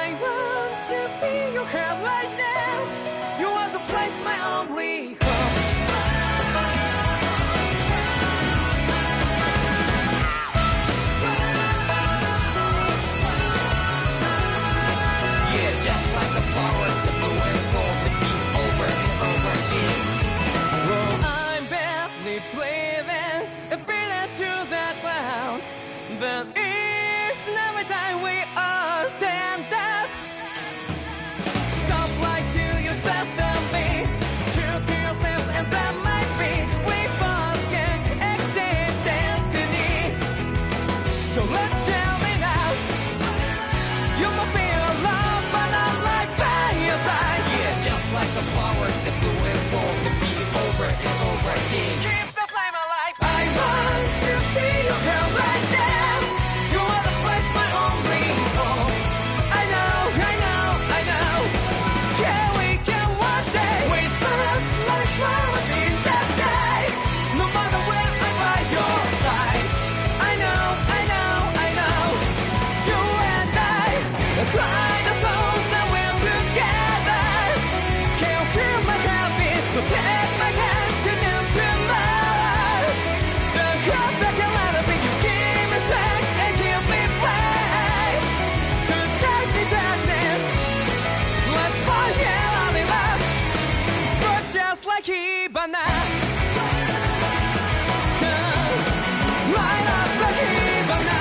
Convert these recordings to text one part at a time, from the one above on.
I want to feel your heart right now. You are the place, my only home. Yeah, just like the flowers that blew and fall, repeat over and over again. Well, I'm barely breathing and breathing to that ground, but each and every time we all stand up, stop like to yourself and me, true to yourself, and that might be we both can exceed destiny. So let's shout it out. You must feel love, but I'm right by your side. Yeah, just like the flowers that bloom and fall, repeat over and over again. Keep the flame alive. I want to see you here right now. You are the place, my only home. I know, I know, I know. Yeah, we can one day whisper like flowers in the sky. No matter where I'm by your side. I know, I know, I know. You and I, let's fly the soul that we're together. Can't feel my heartbeat, so take my hand to them tomorrow. The crowd that can let it be, you give me strength and give me play. To take the darkness, let's forget all in love. Sparks just like Hibana. Light up like Hibana.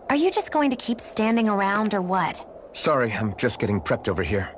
Are you just going to keep standing around or what? Sorry, I'm just getting prepped over here.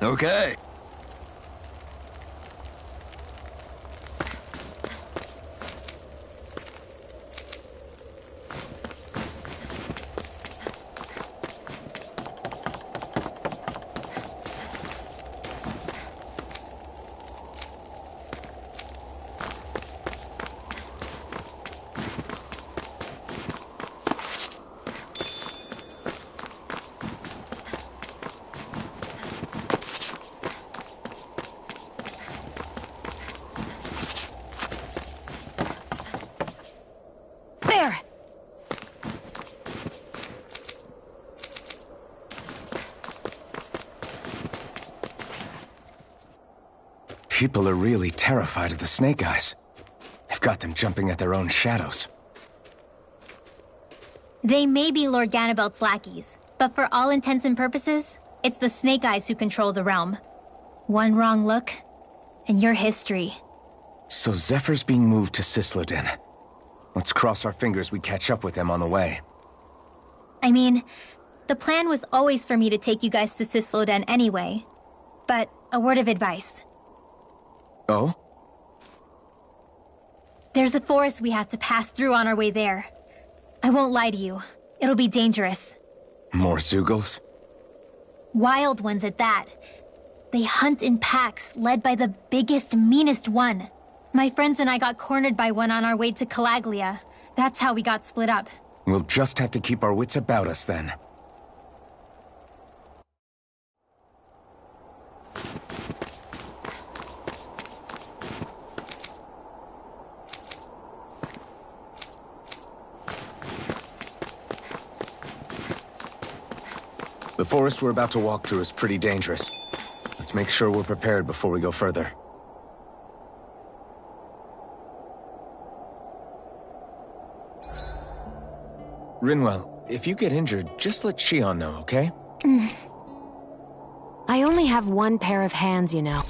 Okay. people are really terrified of the Snake Eyes. They've got them jumping at their own shadows. They may be Lord Ganabelt's lackeys, but for all intents and purposes, it's the Snake Eyes who control the realm. One wrong look, and your history. So Zephyr's being moved to Cisloden. Let's cross our fingers we catch up with them on the way. I mean, the plan was always for me to take you guys to Cisloden anyway. But a word of advice. Oh? There's a forest we have to pass through on our way there. I won't lie to you. It'll be dangerous. More Zeugles? Wild ones at that. They hunt in packs, led by the biggest, meanest one. My friends and I got cornered by one on our way to Calaglia. That's how we got split up. We'll just have to keep our wits about us then. The forest we're about to walk through is pretty dangerous. Let's make sure we're prepared before we go further. Rinwell, if you get injured, just let Shion know, okay? I only have one pair of hands, you know.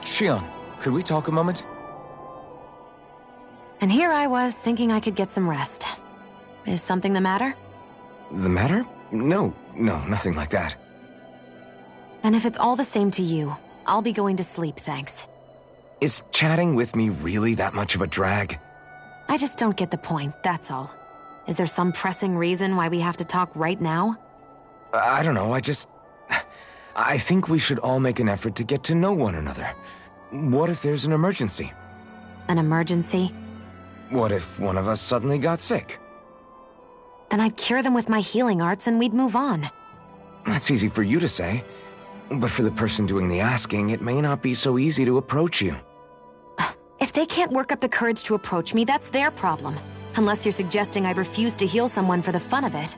Shion, could we talk a moment? And here I was, thinking I could get some rest. Is something the matter? The matter? No, nothing like that. Then if it's all the same to you, I'll be going to sleep, thanks. Is chatting with me really that much of a drag? I just don't get the point, that's all. Is there some pressing reason why we have to talk right now? I don't know, I think we should all make an effort to get to know one another. What if there's an emergency? An emergency? What if one of us suddenly got sick? Then I'd cure them with my healing arts and we'd move on. That's easy for you to say. But for the person doing the asking, it may not be so easy to approach you. If they can't work up the courage to approach me, that's their problem. Unless you're suggesting I refuse to heal someone for the fun of it.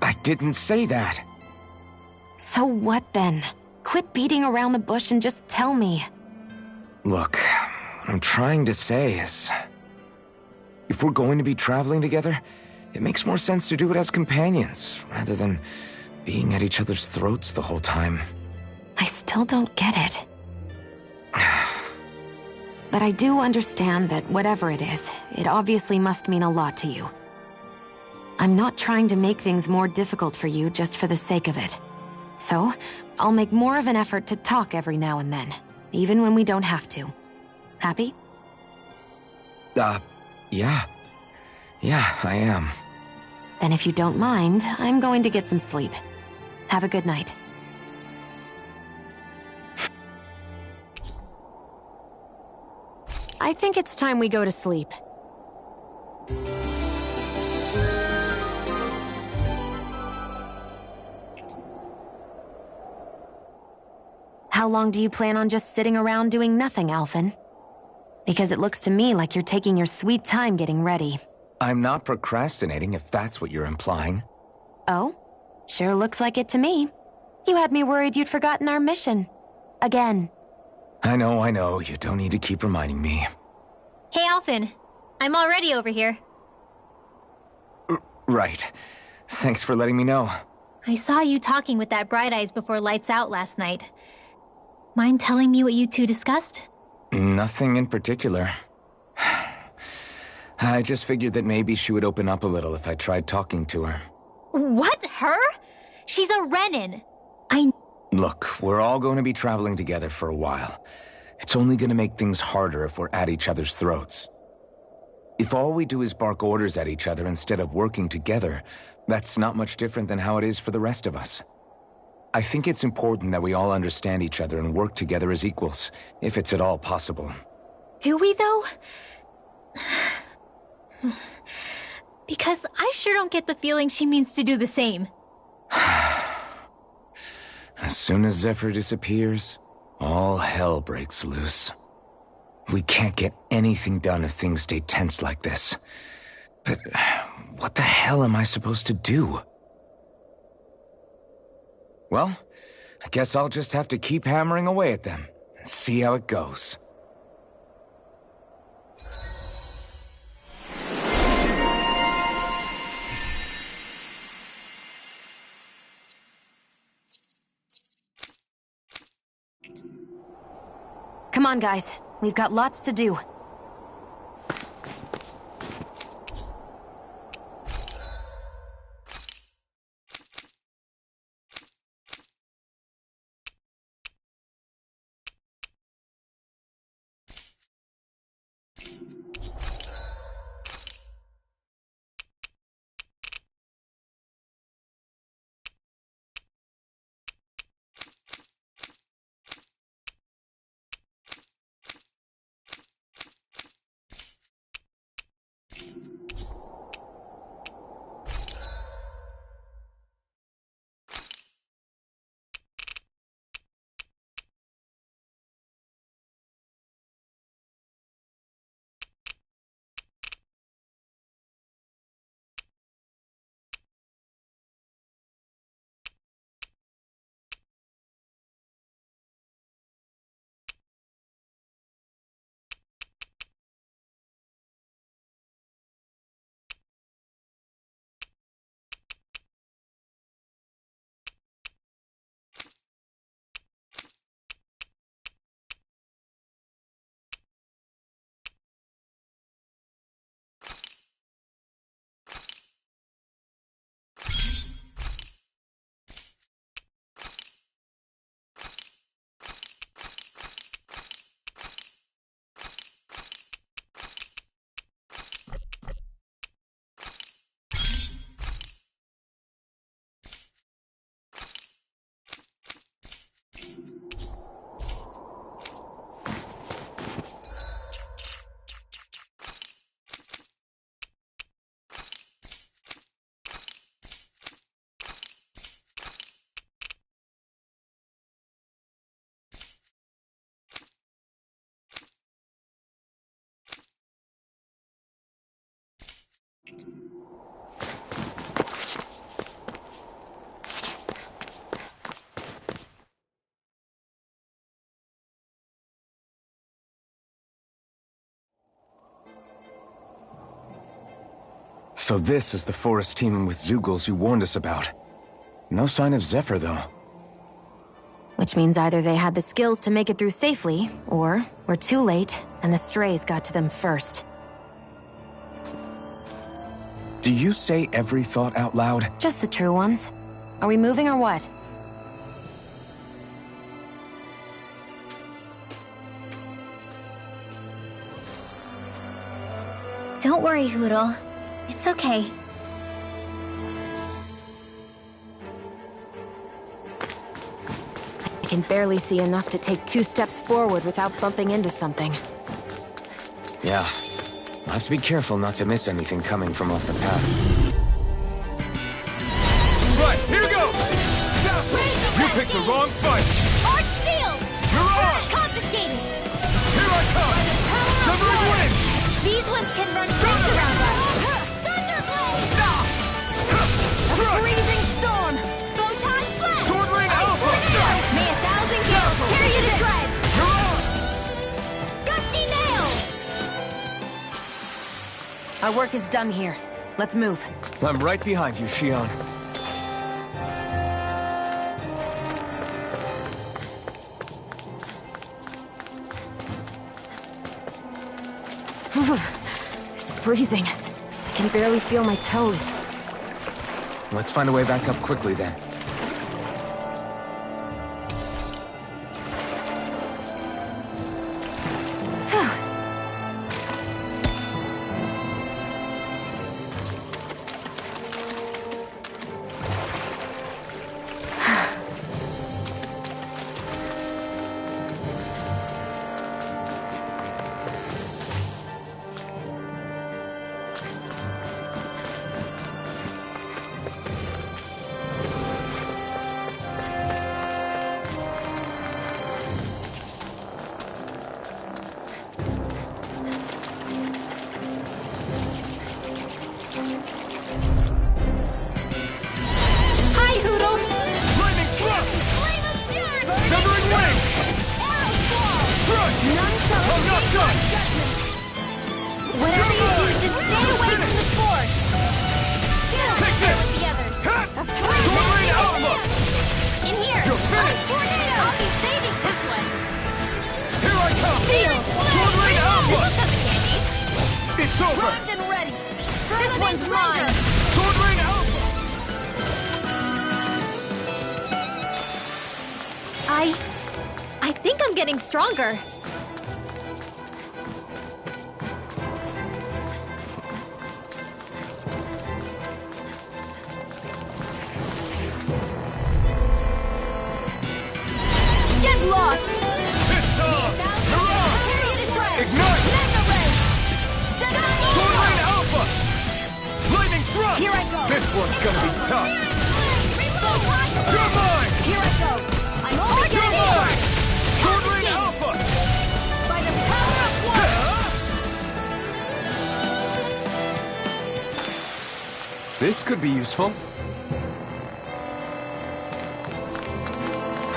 I didn't say that. So what then? Quit beating around the bush and just tell me. Look, what I'm trying to say is... if we're going to be traveling together, it makes more sense to do it as companions, rather than being at each other's throats the whole time. I still don't get it. But I do understand that whatever it is, it obviously must mean a lot to you. I'm not trying to make things more difficult for you just for the sake of it. So, I'll make more of an effort to talk every now and then, even when we don't have to. Happy? Yeah. Yeah, I am. Then if you don't mind, I'm going to get some sleep. Have a good night. I think it's time we go to sleep. How long do you plan on just sitting around doing nothing, Alphen? Because it looks to me like you're taking your sweet time getting ready. I'm not procrastinating, if that's what you're implying. Oh? Sure looks like it to me. You had me worried you'd forgotten our mission. Again. I know, you don't need to keep reminding me. Hey, Alphen. I'm already over here. Right. Thanks for letting me know. I saw you talking with that Bright Eyes before lights out last night. Mind telling me what you two discussed? Nothing in particular. I just figured that maybe she would open up a little if I tried talking to her. What? Her? She's a Renin. Look, we're all going to be traveling together for a while. It's only going to make things harder if we're at each other's throats. If all we do is bark orders at each other instead of working together, that's not much different than how it is for the rest of us. I think it's important that we all understand each other and work together as equals, if it's at all possible. Do we, though? Because I sure don't get the feeling she means to do the same. As soon as Zephyr disappears, all hell breaks loose. We can't get anything done if things stay tense like this. But what the hell am I supposed to do? Well, I guess I'll just have to keep hammering away at them and see how it goes. Come on, guys. We've got lots to do. So this is the forest teeming with Zeugles you warned us about. No sign of Zephyr, though. Which means either they had the skills to make it through safely, or we're too late, and the strays got to them first. Do you say every thought out loud? Just the true ones. Are we moving or what? Don't worry, Hootle. It's okay. I can barely see enough to take 2 steps forward without bumping into something. Yeah. I'll have to be careful not to miss anything coming from off the path. Right, here goes! You picked the wrong fight! Arch Field! You're on! Confiscated! Here I come! Severing wind! These ones can run fast around us! Thunderblade! Strike! Freezing storm! Photon flame! Sword Ring Alpha! May 1,000 gales tear you to shreds! You're on! Gusty nail! Our work is done here. Let's move. I'm right behind you, Shionne. It's freezing. I can barely feel my toes. Let's find a way back up quickly, then. over! Primed and ready! This one's mine! Sword Rain Alpha! I think I'm getting stronger. Get lost! It's off! You're off! Period is right! Ignite! Mega Ray! Sword Rain Alpha! Lightning Thrust! Here I go! This one's gonna be tough! Reload! You're mine! Here I go! I'm only You're getting mine! started! Sword Rain Alpha! By the power of one! This could be useful.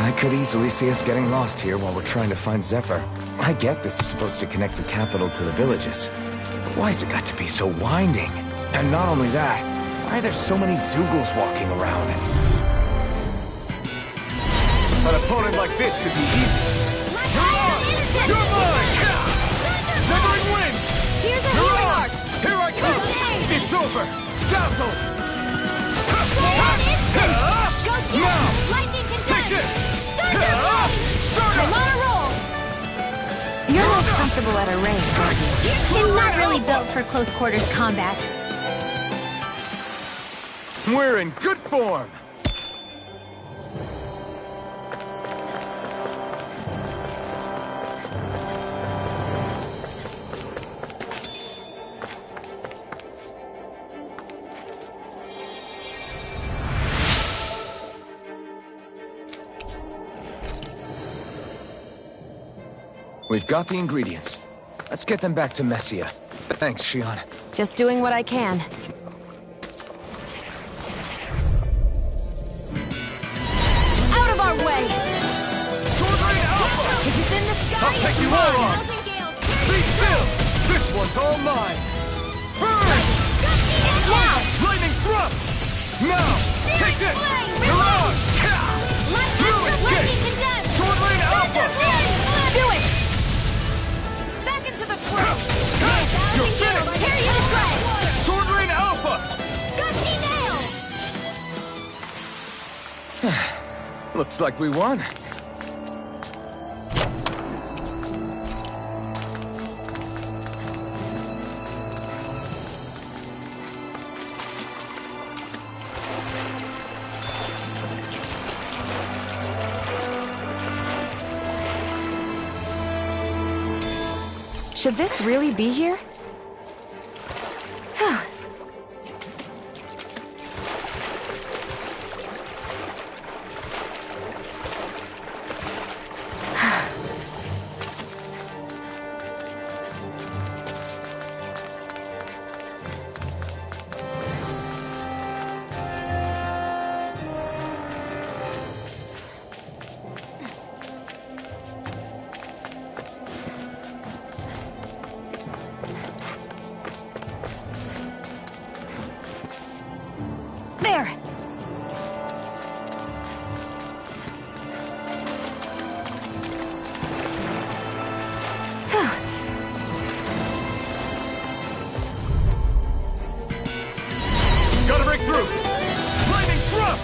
I could easily see us getting lost here while we're trying to find Zephyr. I get this is supposed to connect the capital to the villages. But why's it got to be so winding? And not only that, why are there so many Zoogles walking around? An opponent like this should be easy. You're mine! Severing Winds! Here's a You're healing on! arc! Here I come! It's over! Dazzle! Go get Now! Lightning Take condense! this! Thunder! I'm on a roll! You're most comfortable at a range, aren't you? I'm not really built for close quarters combat. We're in good form! We've got the ingredients. Let's get them back to Messia. Thanks, Shion. Just doing what I can. Out of our way! Sword Rain Alpha! If it's in the sky, I'll take it's you all mine. on. Thousand Gales, Be still! This one's all mine! Burn! now! Lightning Thrust! Now! Take this! Flame! You're on! Lightning condense! Sword Rain Alpha! Do it! Back into the fray! You're finished! Period is right! Sword Rain Alpha! Gushy nail! Looks like we won. Should this really be here? There! Gotta break through! Lightning Thrust!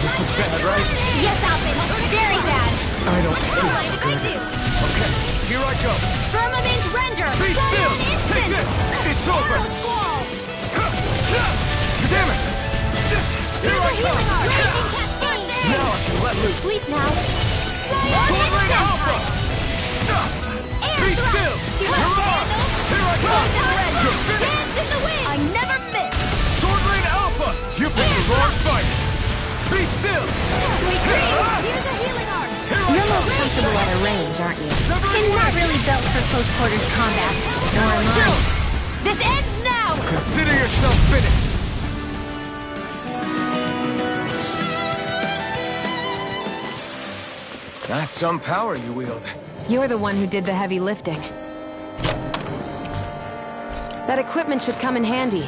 This is bad, right? Yes, Alvin! Very bad! I don't feel so Mind if I do? Okay, here I go! Firmament render! Be still! Instant! Take this! It's over! Arrow squall! Damn it! Here I Healing come! arc! Raging cascade! Now I can let loose! Sleep now! Sword Rain Alpha! Be still! You're on! Here I come! You're finished! Dance in the wind! I never miss! Sword Rain Alpha! You picked the wrong fight! Be still! Sweet dreams! Here's a healing arc! Here I You're most come! comfortable at a range, aren't you? Severing I'm not Winds! really built for close quarters combat. Nor am I. This ends now! Consider yourself finished! That's some power you wield. You're the one who did the heavy lifting. That equipment should come in handy.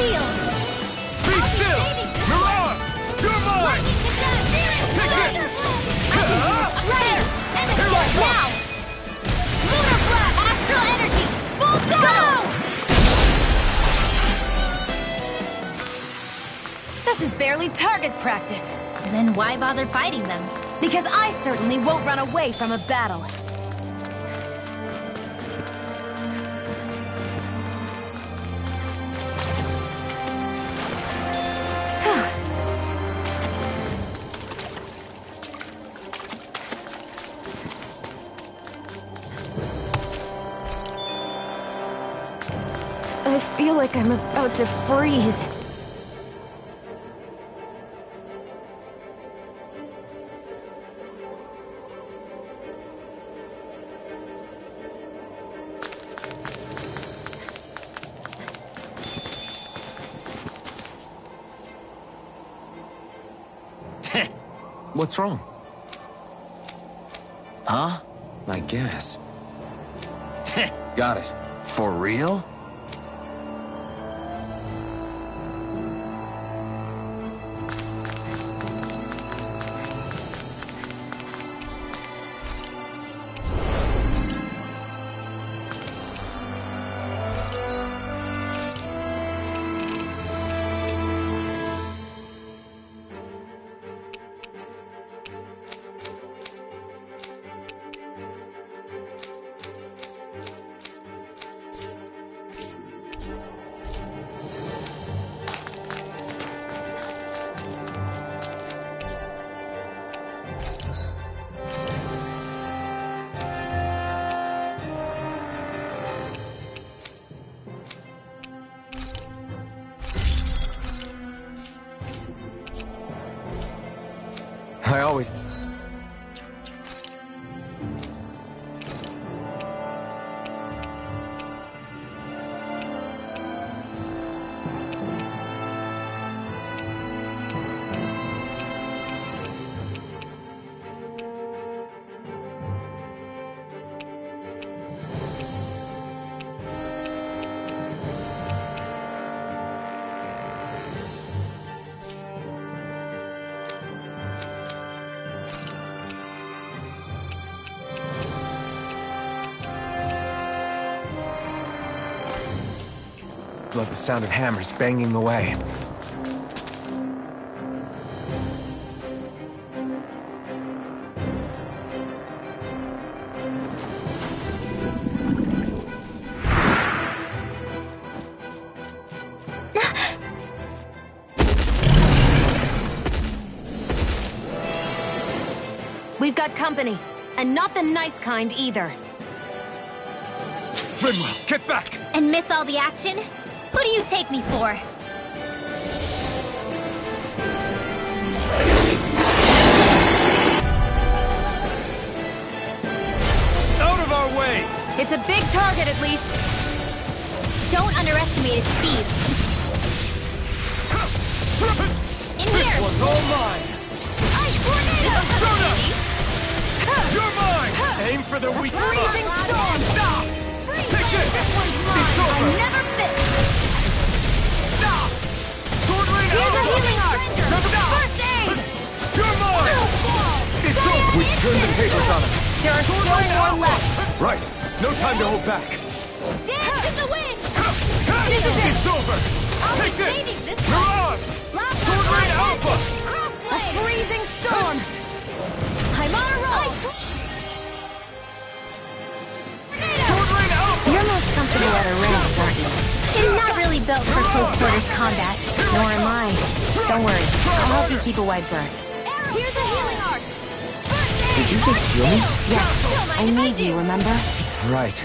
shield! Be still! Mirage! You're mine! Take it! Layer! Now! Lunar Blast! Astral Energy! Full throttle! This is barely target practice. Then why bother fighting them? Because I certainly won't run away from a battle. I feel like I'm about to freeze. What's wrong? Huh? I guess. Got it. For real? I always... Love the sound of hammers banging away. We've got company, and not the nice kind either. Rinwell, get back! And miss all the action? Who do you take me for? Out of our way! It's a big target, at least. Don't underestimate its speed. In This here! one's all mine! Ice tornado! Persona! You're mine! Aim for the weak spot! Freezing storm! Stop! Take this! This one's mine! It's over! I never miss! Stop! Sword Rain Here's a Alpha! healing arc! Stop! First aid! You're mine! It's over! We turned the tables on him. There are still more left. Right. No time to hold back. Dance in the wind! It's over! I'll Take be this! saving this one! Mirage! Last Sword Rain one! Alpha! A Crossblade! freezing storm! I'm on a roll! Sword Rain Alpha! You're most comfortable at a range, aren't you? It's not really built for close quarters combat. Nor am I. Don't worry. I'll help you keep a wide berth. Here's a healing arc! Did you just heal me? Yes. I need you, remember? Right.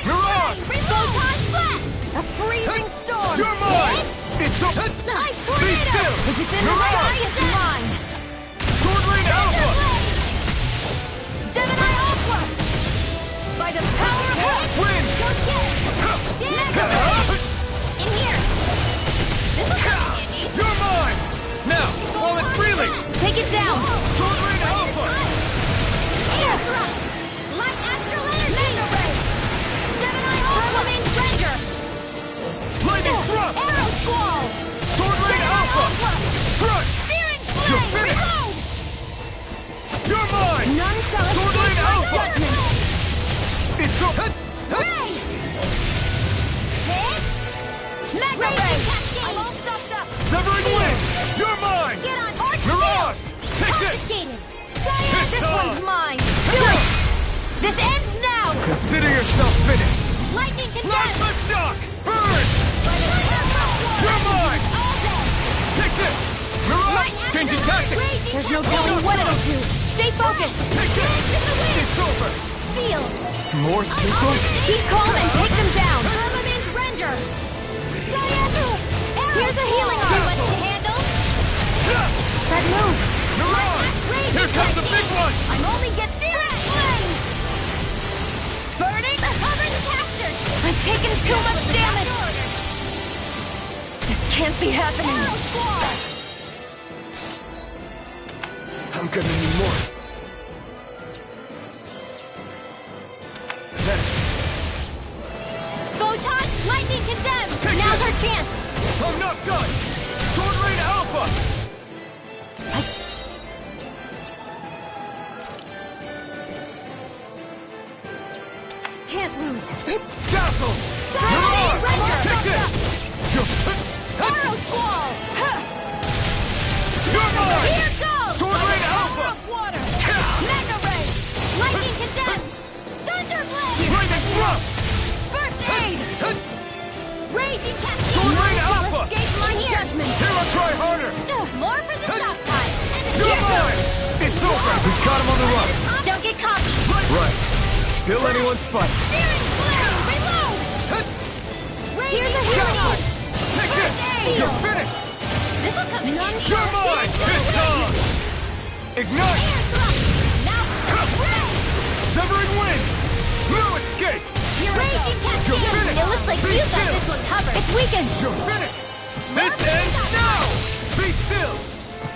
Mirage! Photon flat! A freezing storm! You're mine! It's over! Ice Be tornado! still! If it's in the Mirage! way, it's mine! Sword Rain Alpha! Gemini Ultra! By the power of hell! Wind! Go get it! In here! This will come in handy. You're mine! Now, while it's reeling! Take it down! Sword Rain Alpha! Air thrust! Light astral energy! Gemini Ultra! Flamer! Lightning This one's mine! Do it! This ends now! Consider yourself finished! Lightning Slap condemned! the shock! Burn! You're mine! Take this! Mirage! Changing tactics! There's no telling what it'll do! Stay focused! Take this! It's over! Seal! More sequels? Keep calm and take them down! Permanent render! Here's a healing arm! To handle! That move! Mirage! Here comes the big one! I'm only getting searing flame! Burning! Covered captured! I've taken too much damage! This can't be happening! I'm gonna need more. Photon! Lightning condemned! Take Now's this! our chance! I'm not done! Sword Rain Alpha! Can't lose! Dazzle! Dominating Render! Take this! Arrow Squall! You're mine! Here goes! Sword Rain Alpha! Water! Mega Ray! Lightning condemned! Thunderblade! Lightning Thrust! First aid! Raging Cascade! Sword Rain None shall Alpha! escape my judgment! Here, I'll try harder! More for the stockpile! You're mine! It's over! We've got him on the run! Don't get cocky! Right. Still anyone's fight. Steering flame! Reload! Here's a healing arm! Take this! You're finished! This'll come in handy! You're mine! It's on! Ignite! Now, Severing wind! No escape! Raging Cascade! You're finished! It looks like Be you got still! this one covered! It's weakened! You're finished! This ends now! Be still!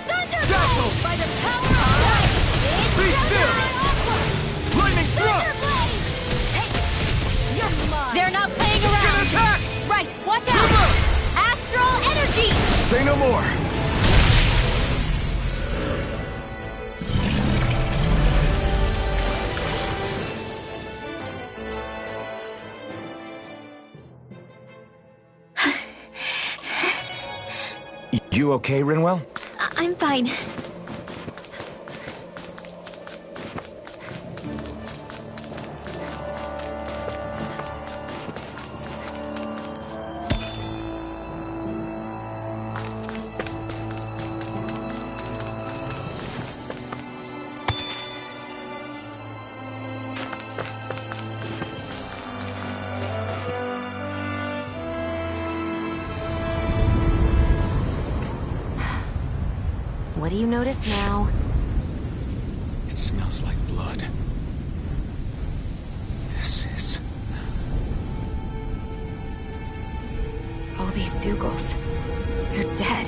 Dazzle! By the power of light! Be still! Lightning Thrust! They're not playing Get around! attack! Right, watch out! Trigger! Astral energy! Say no more! You okay, Rinwell? I'm fine. What do you notice now? It smells like blood. This is... All these Zeugles. They're dead.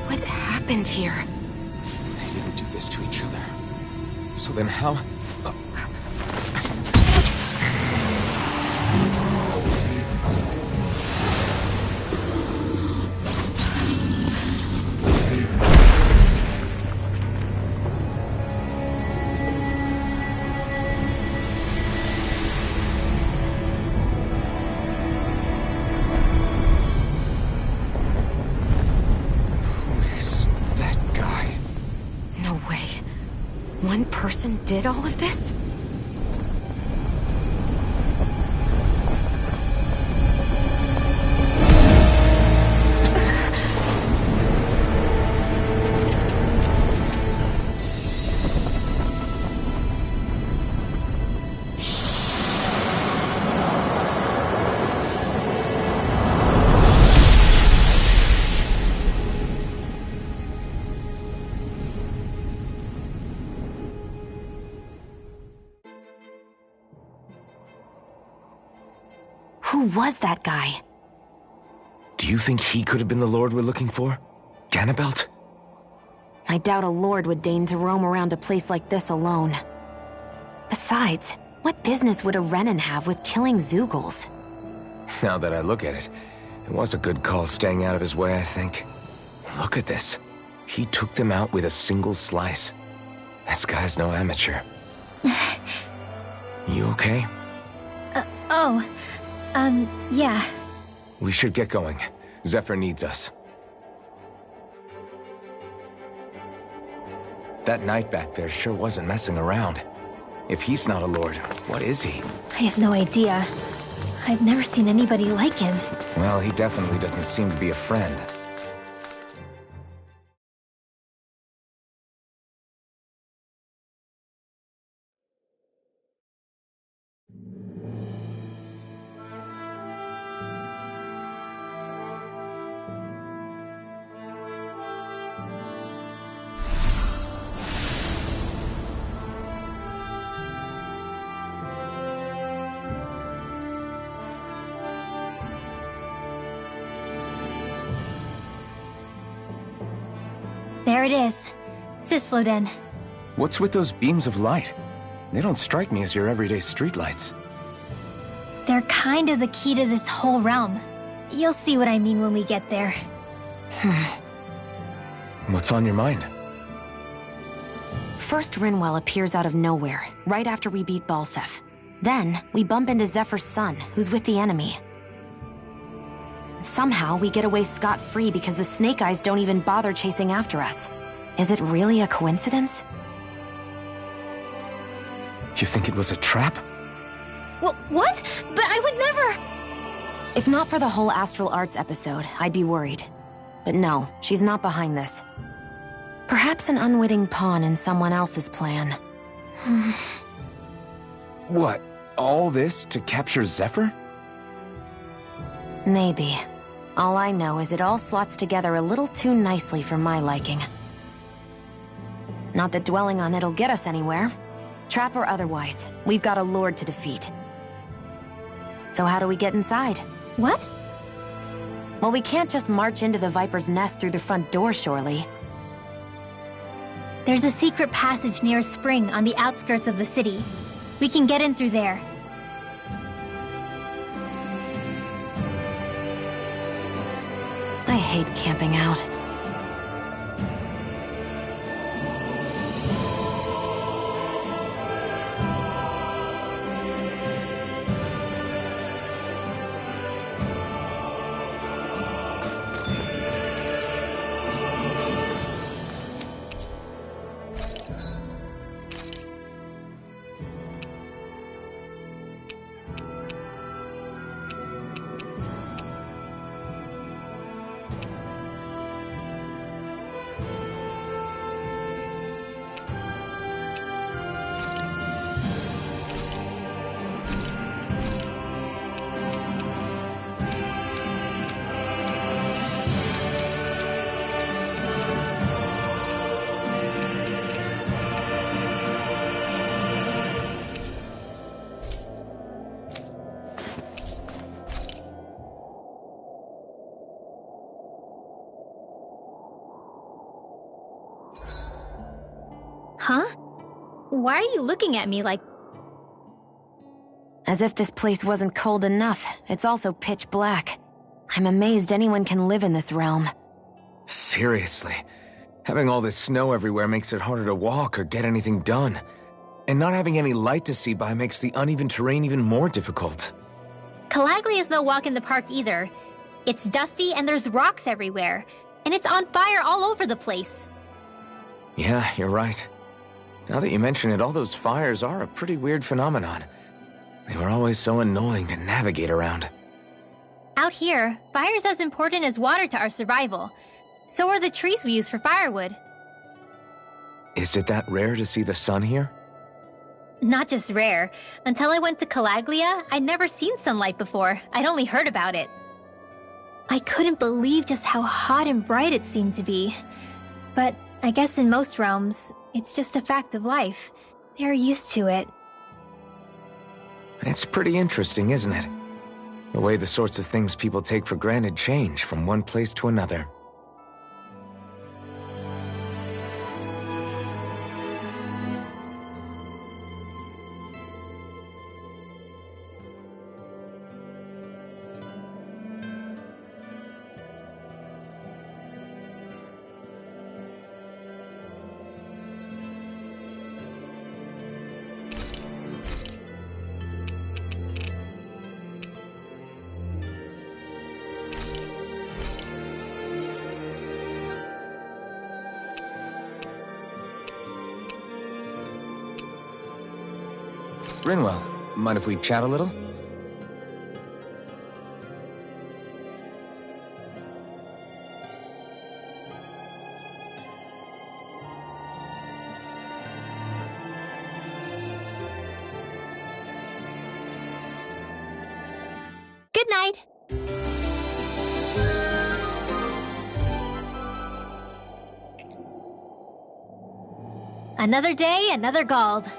What happened here? They didn't do this to each other. So then how... One person did all of this? Who was that guy? Do you think he could have been the Lord we're looking for? Ganabelt? I doubt a lord would deign to roam around a place like this alone. Besides, what business would a Renan have with killing Zeugles? Now that I look at it, it was a good call staying out of his way, I think. Look at this. He took them out with a single slice. This guy's no amateur. You okay? Yeah. We should get going. Zephyr needs us. That knight back there sure wasn't messing around. If he's not a lord, what is he? I have no idea. I've never seen anybody like him. Well, he definitely doesn't seem to be a friend. There it is. Cisloden. What's with those beams of light? They don't strike me as your everyday streetlights. They're kind of the key to this whole realm. You'll see what I mean when we get there. What's on your mind? First, Rinwell appears out of nowhere, right after we beat Balseph. Then, we bump into Zephyr's son, who's with the enemy. Somehow, we get away scot-free because the Snake Eyes don't even bother chasing after us. Is it really a coincidence? You think it was a trap? What? But I would never... If not for the whole Astral Arts episode, I'd be worried. But no, she's not behind this. Perhaps an unwitting pawn in someone else's plan. What? All this to capture Zephyr? Maybe. All I know is it all slots together a little too nicely for my liking. Not that dwelling on it'll get us anywhere. Trap or otherwise, we've got a lord to defeat. So how do we get inside? What? Well, we can't just march into the Viper's nest through the front door, surely. There's a secret passage near a spring on the outskirts of the city. We can get in through there. I hate camping out. Huh? Why are you looking at me like... As if this place wasn't cold enough, it's also pitch black. I'm amazed anyone can live in this realm. Seriously. Having all this snow everywhere makes it harder to walk or get anything done. And not having any light to see by makes the uneven terrain even more difficult. Calaglia is no walk in the park either. It's dusty and there's rocks everywhere. And it's on fire all over the place. Yeah, you're right. Now that you mention it, all those fires are a pretty weird phenomenon. They were always so annoying to navigate around. Out here, fire's as important as water to our survival. So are the trees we use for firewood. Is it that rare to see the sun here? Not just rare. Until I went to Calaglia, I'd never seen sunlight before. I'd only heard about it. I couldn't believe just how hot and bright it seemed to be. But I guess in most realms, it's just a fact of life. They're used to it. It's pretty interesting, isn't it? The way the sorts of things people take for granted change from one place to another. Rinwell, mind if we chat a little? Good night. Another day, another Gald.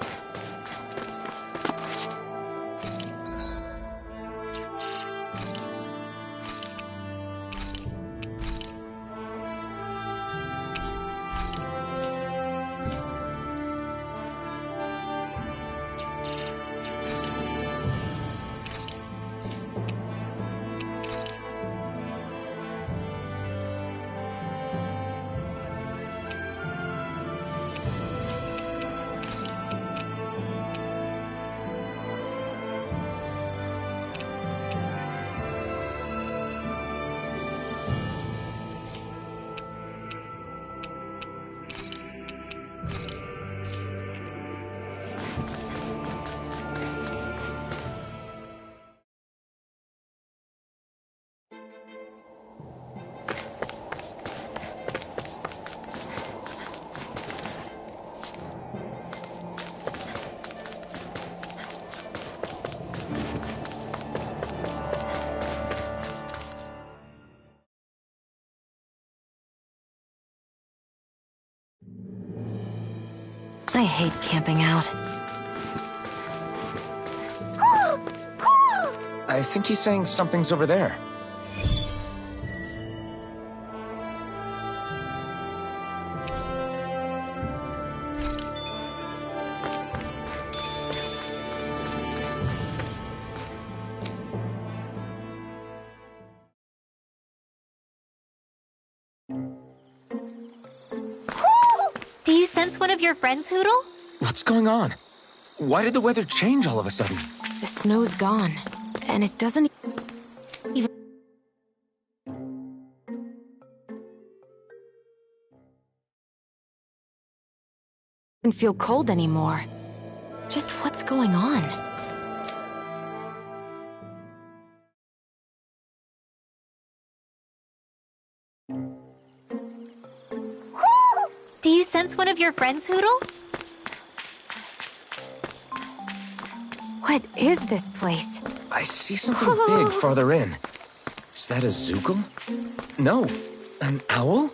I hate camping out. I think he's saying something's over there. Do you sense one of your friends, Hootle? What's going on? Why did the weather change all of a sudden? The snow's gone, and it doesn't even feel cold anymore. Just what's going on? Do you sense one of your friends, Hootle? What is this place? I see something big farther in. Is that a Zoogle? No, an owl?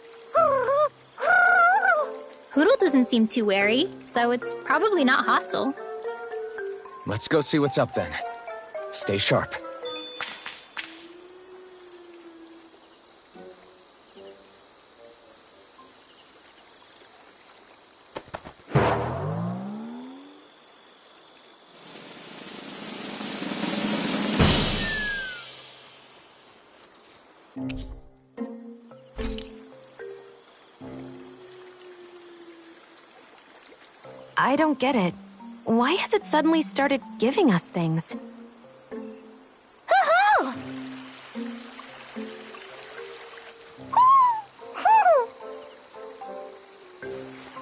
Hootle doesn't seem too wary, so it's probably not hostile. Let's go see what's up then. Stay sharp. I don't get it. Why has it suddenly started giving us things?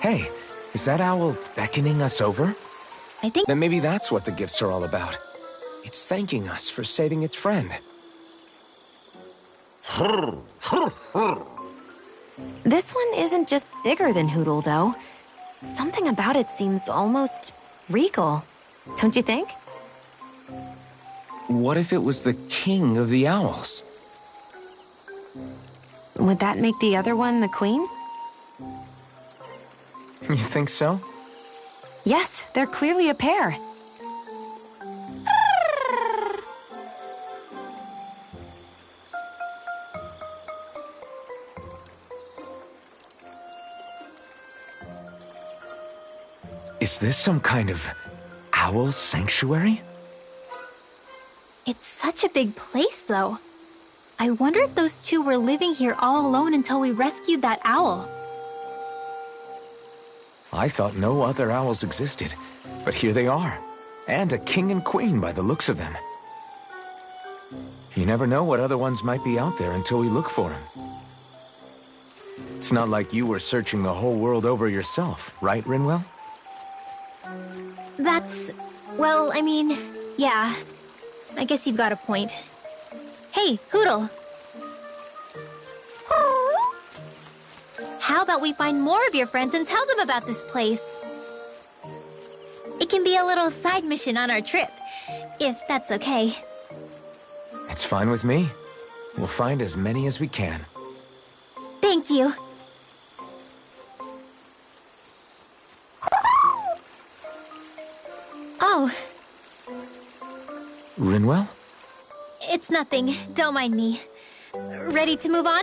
Hey, is that owl beckoning us over? I think Then maybe that's what the gifts are all about. It's thanking us for saving its friend. This one isn't just bigger than Hootle, though. Something about it seems almost regal. Don't you think? What if it was the king of the owls? Would that make the other one the queen? You think so? Yes, they're clearly a pair. Is this some kind of owl sanctuary? it's such a big place, though. I wonder if those two were living here all alone until we rescued that owl. I thought no other owls existed, but here they are. And a king and queen by the looks of them. You never know what other ones might be out there until we look for them. It's not like you were searching the whole world over yourself, right, Rinwell? That's... well, I mean, yeah. I guess you've got a point. Hey, Hootle. How about we find more of your friends and tell them about this place? It can be a little side mission on our trip, if that's okay. It's fine with me. We'll find as many as we can. Thank you. Oh, Rinwell? it's nothing. Don't mind me. Ready to move on?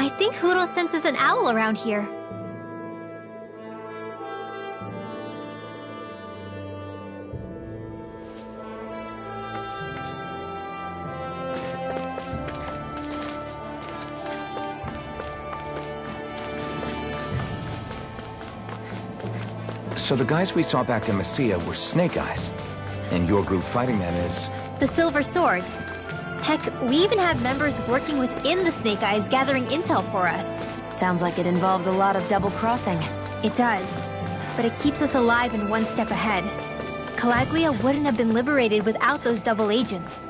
I think Hootle senses an owl around here. So the guys we saw back in Messia were Snake Eyes. And your group fighting them is... The Silver Swords. Heck, we even have members working within the Snake Eyes gathering intel for us. Sounds like it involves a lot of double-crossing. It does. But it keeps us alive and one step ahead. Calaglia wouldn't have been liberated without those double agents.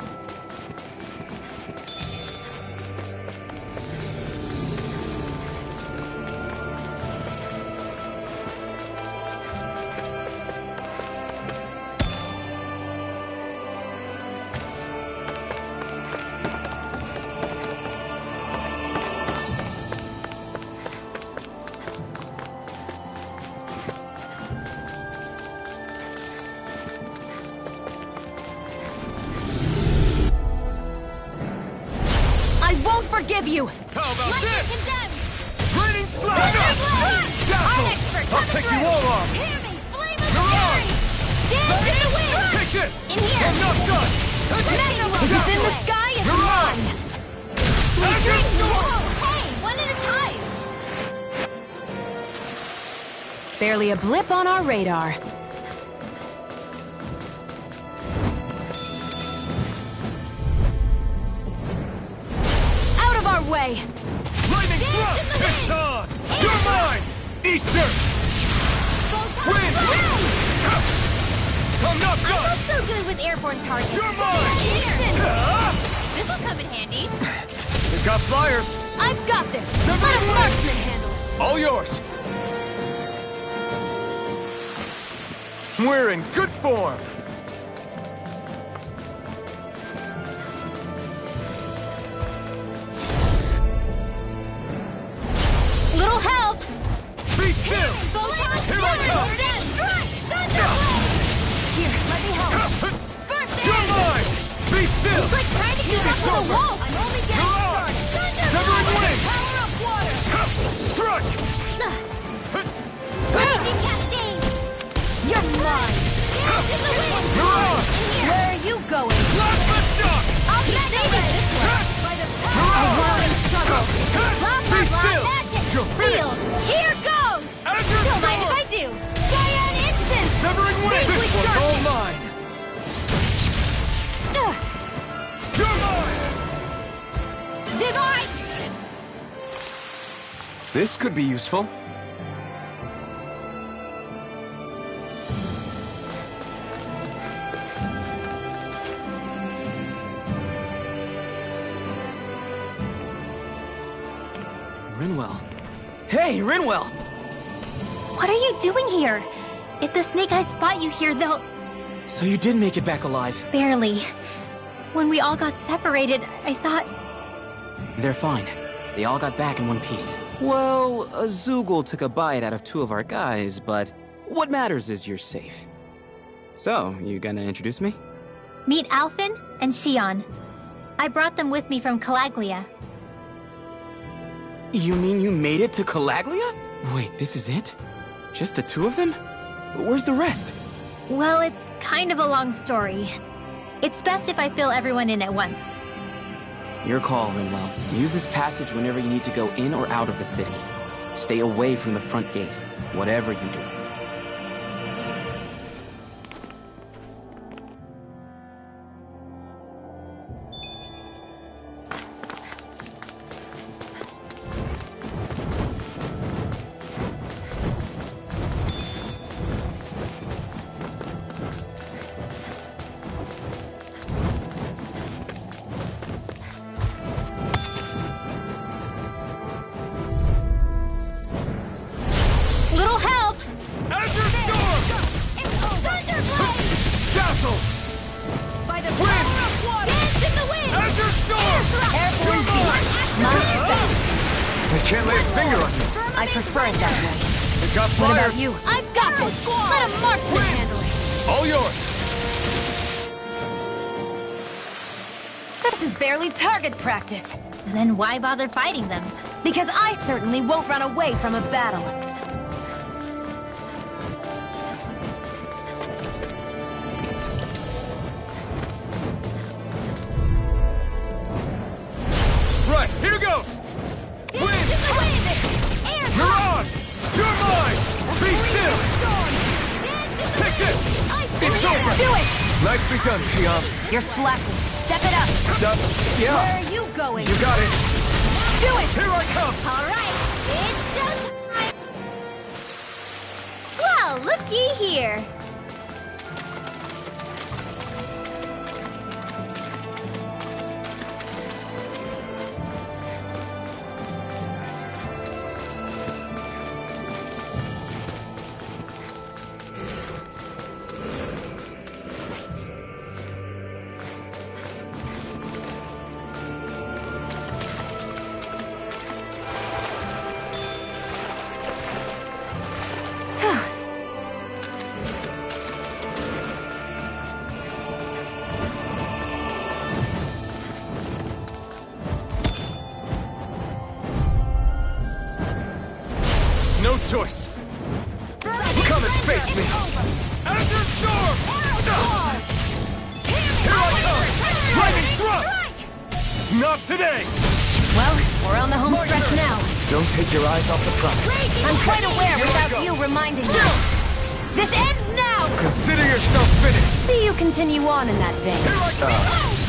Forgive you! How about this? Condemned! Raining slide! Dazzle! I'll take you all on! Hear me! Flame of You're on! fury! Dance in the wind! Take this! In here! I'm not done! Mega If it's in the sky, it's You're on! mine! Whoa! Hey! One at a time! Barely a blip on our radar. Way. Lightning thrust! It's on! You're mine! Easter! Win! I'm I'm not done! not so good with airborne targets. You're mine! Instant! This'll come in handy. We got flyers! I've got this! Never Let a mind. marksman handle it! All yours! We're in good form! Little help! Be still! Here I come! Here, let me help. First aid! You're mine! Be still! It's like trying to get up It's on a over. wall! I'm only getting You're on! started! Severing wing! Power of water! Strike! Raging cascade! You're mine! Hands in the wind! You're on! Where are you going? Plasma shock! I'll be saving this one! By the power of water struggle! Blah, Be blah, blah, still! magic! You're finished! Sealed! Here goes! Azure Don't mind if Storm! I do! Cyan Instance! Severing wing! Liquid This one's all darkness! mine! You're mine! Divine! This could be useful. Rinwell. Hey, Rinwell! What are you doing here? If the Snake Eyes spot you here, they'll... So you did make it back alive. Barely. When we all got separated, I thought... They're fine. They all got back in one piece. Well, Azugul took a bite out of 2 of our guys, but what matters is you're safe. So, you gonna introduce me? Meet Alphen and Shion. I brought them with me from Calaglia. You mean you made it to Calaglia? Wait, this is it? Just the 2 of them? Where's the rest? Well, it's kind of a long story. It's best if I fill everyone in at once. Your call, Rinwell. Use this passage whenever you need to go in or out of the city. Stay away from the front gate, whatever you do. Little help! Azure Storm! Thunderblade! Dazzle! By the Wind! power of water! Dance in the wind! Azure Storm! Airborne I can't lay a finger on you. I prefer it that way. We got What flyers! about you? I've got this! Let a marksman handle it! All yours! This is barely target practice. Then why bother fighting them? Because I certainly won't run away from a battle. Right, here goes! Dance in the wind! Air You're on! You're mine! Be still! Take this! It's over! Do it! Nicely done, Shion. You're slacking. Step it up. Yeah, Where are you going? you got it. Do it! Here I come! All right, it's just... Well, looky here. No choice. Come and face me. Azure Storm! Here I come! Lightning thrust! Not today! Well, we're on the home stretch now. Don't take your eyes off the prize. I'm quite aware Here I without go. you reminding me. This ends now! Consider yourself finished! See you continue on in that vein. Here I come!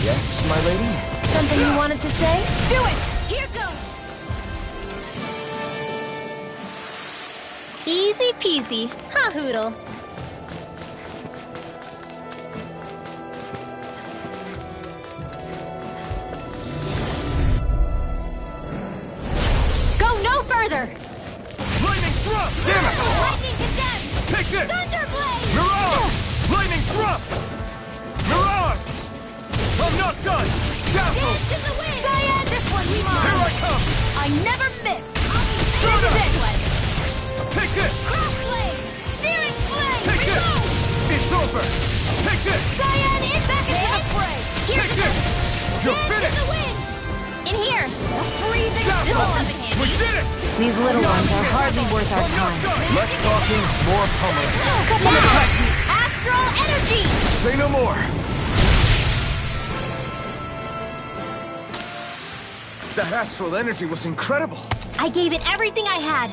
Yes, my lady? Something you wanted to say? Do it! Here goes. Easy peasy, huh, Hoodle? farther! Lightning thrust! Damn it! Lightning condemned! Take this! Thunderblade! Mirage! Lightning thrust! Mirage! I'm not done! Dazzle! Dance in the wind! Cyan, this one's mine! Here I come! I never miss! Soda! This way! Take this! Crossblade! Searing flame! Take this! Reload! It's over! Take this! Cyan, it's back into the fray! Here's Take this! You're Dance in finished! the wind! In here! The freezing Dazzle! still up in here! We did it! These little ones are hardly worth our I'm not time. done! Less talking, more pummeling. Astral energy! Say no more! That astral energy was incredible! I gave it everything I had.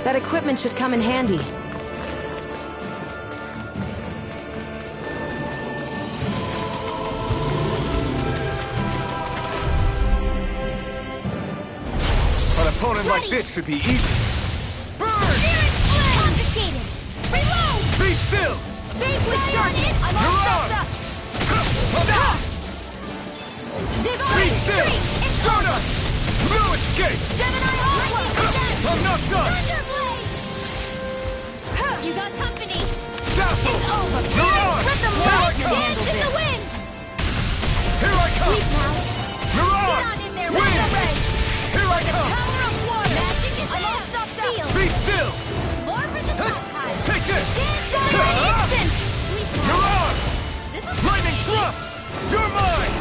That equipment should come in handy. An opponent like this should be easy. Burn! Confiscated! Reload! Be still! Big started! I'm all Mirage! stuffed up! Be Divine still! Streak! It's Stardust! No escape! Gemini Aqua! I'm not done! Thunderblade! You got company! Dazzle! It's over! Mirage! Let them Here I ride! come! Dance in the wind! Here I come! Please now! Get Mirage! on in there! Wind! Run away! Here I come! Power of water! Magic is I'm all stuffed up! Be still! More for the top time! Take this! Dance instant! Mirage! This is Lightning thrust! You're mine!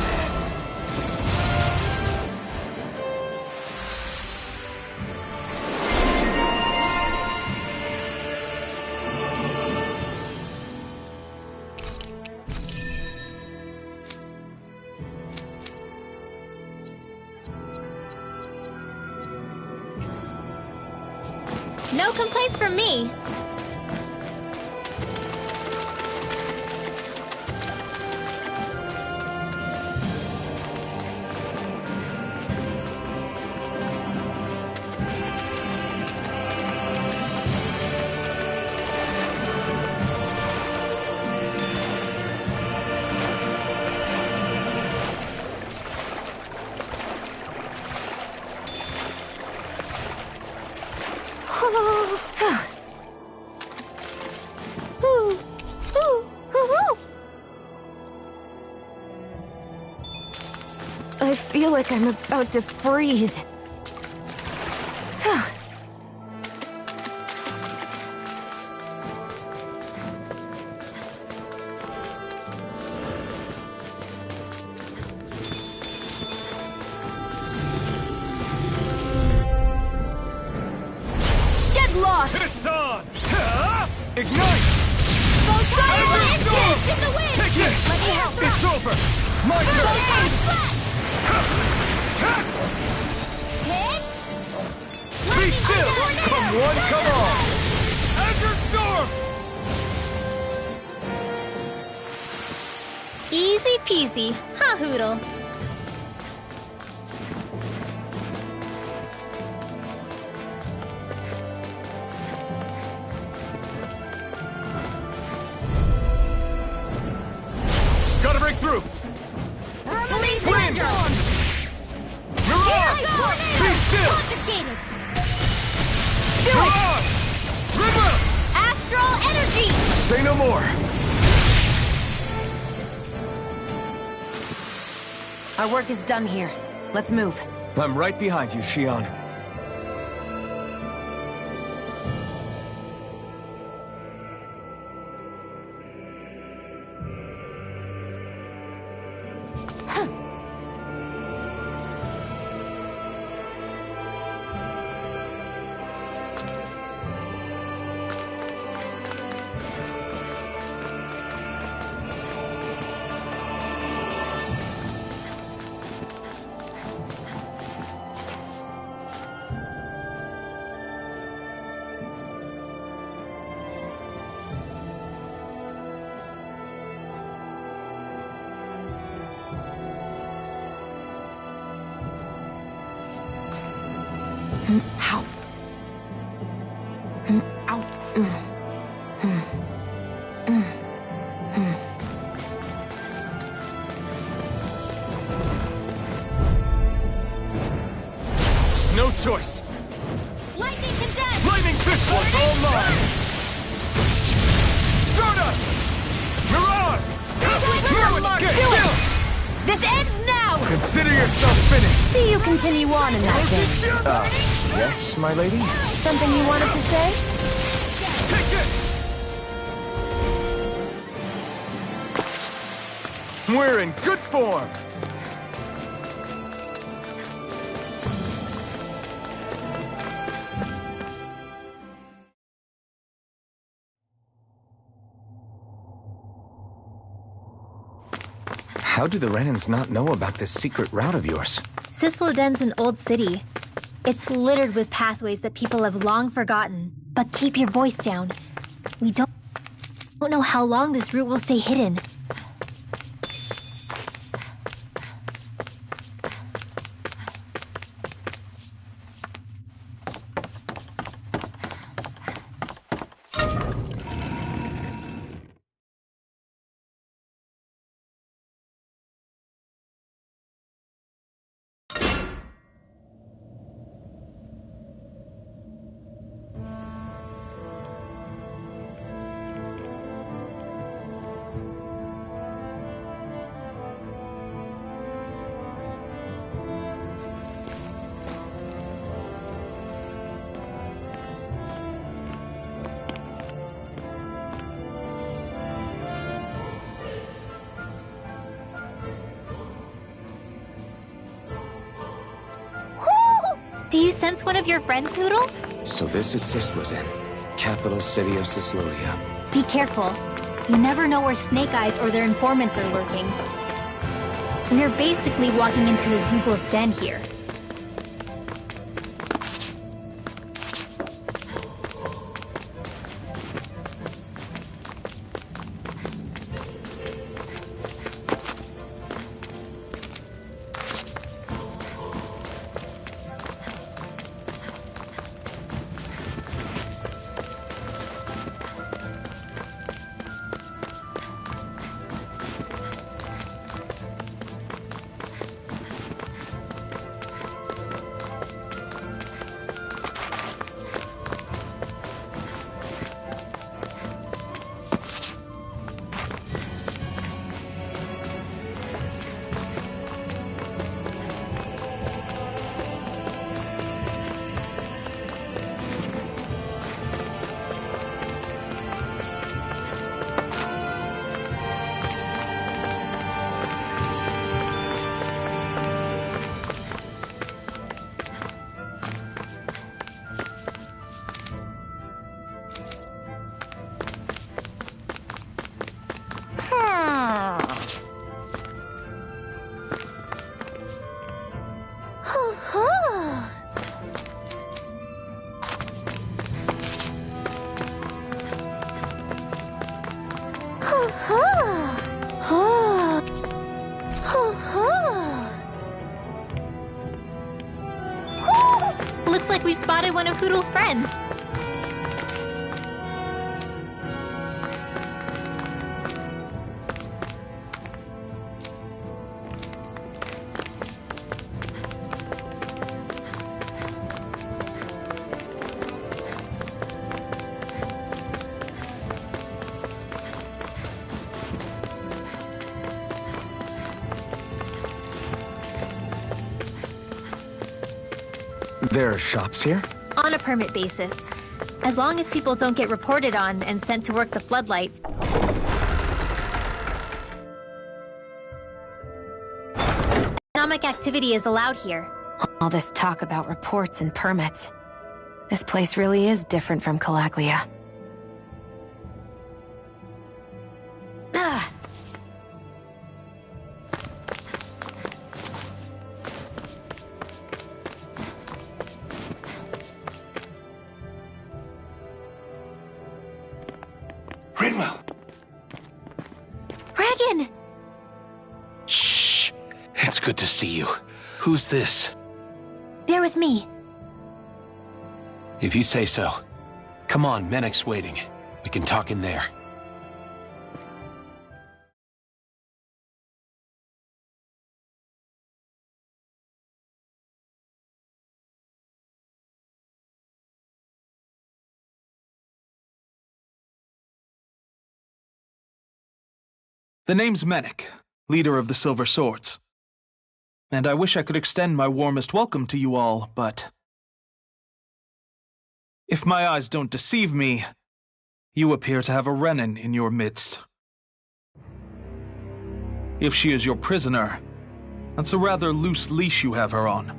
no complaints from me. I feel like I'm about to freeze. Get lost! It's on! Ignite! Thunderblade Storm! in the wind! Take this! Let me help! It's over! My turn! Hit! Be still! Tornado! Come one, come all! Enter Storm! Easy peasy. Ha hoodle. Gotta break through! Whirling Wind! thunderstorm! Mirage! Be still! Confiscated! Mirage! River! Astral energy! Say no more! Our work is done here. Let's move. I'm right behind you, Xion. How? No choice. Lightning condensed! Lightning fist was all mine. Stardust! Mirage! Mark, do it! This ends now! Consider yourself finished. See you continue on in that game. Yes, my lady? Something you wanted to say? Take this! We're in good form. How do the Renans not know about this secret route of yours? Cisloden's an old city. It's littered with pathways that people have long forgotten. But keep your voice down. We don't know how long this route will stay hidden. Do you sense one of your friends, Hootle? So this is Cisloden, capital city of Cyslodia. Be careful. You never know where Snake Eyes or their informants are lurking. We're basically walking into a Zugul's den here. Looks like we've spotted one of Hootle's friends. There are shops here? On a permit basis. As long as people don't get reported on and sent to work the floodlights. Economic activity is allowed here. All this talk about reports and permits. This place really is different from Calaglia. Rinwell! Regan! Shh! It's good to see you. Who's this? They're with me. If you say so. Come on, Menek's waiting. We can talk in there. The name's Menek, leader of the Silver Swords. And I wish I could extend my warmest welcome to you all, but if my eyes don't deceive me, you appear to have a Renan in your midst. If she is your prisoner, that's a rather loose leash you have her on.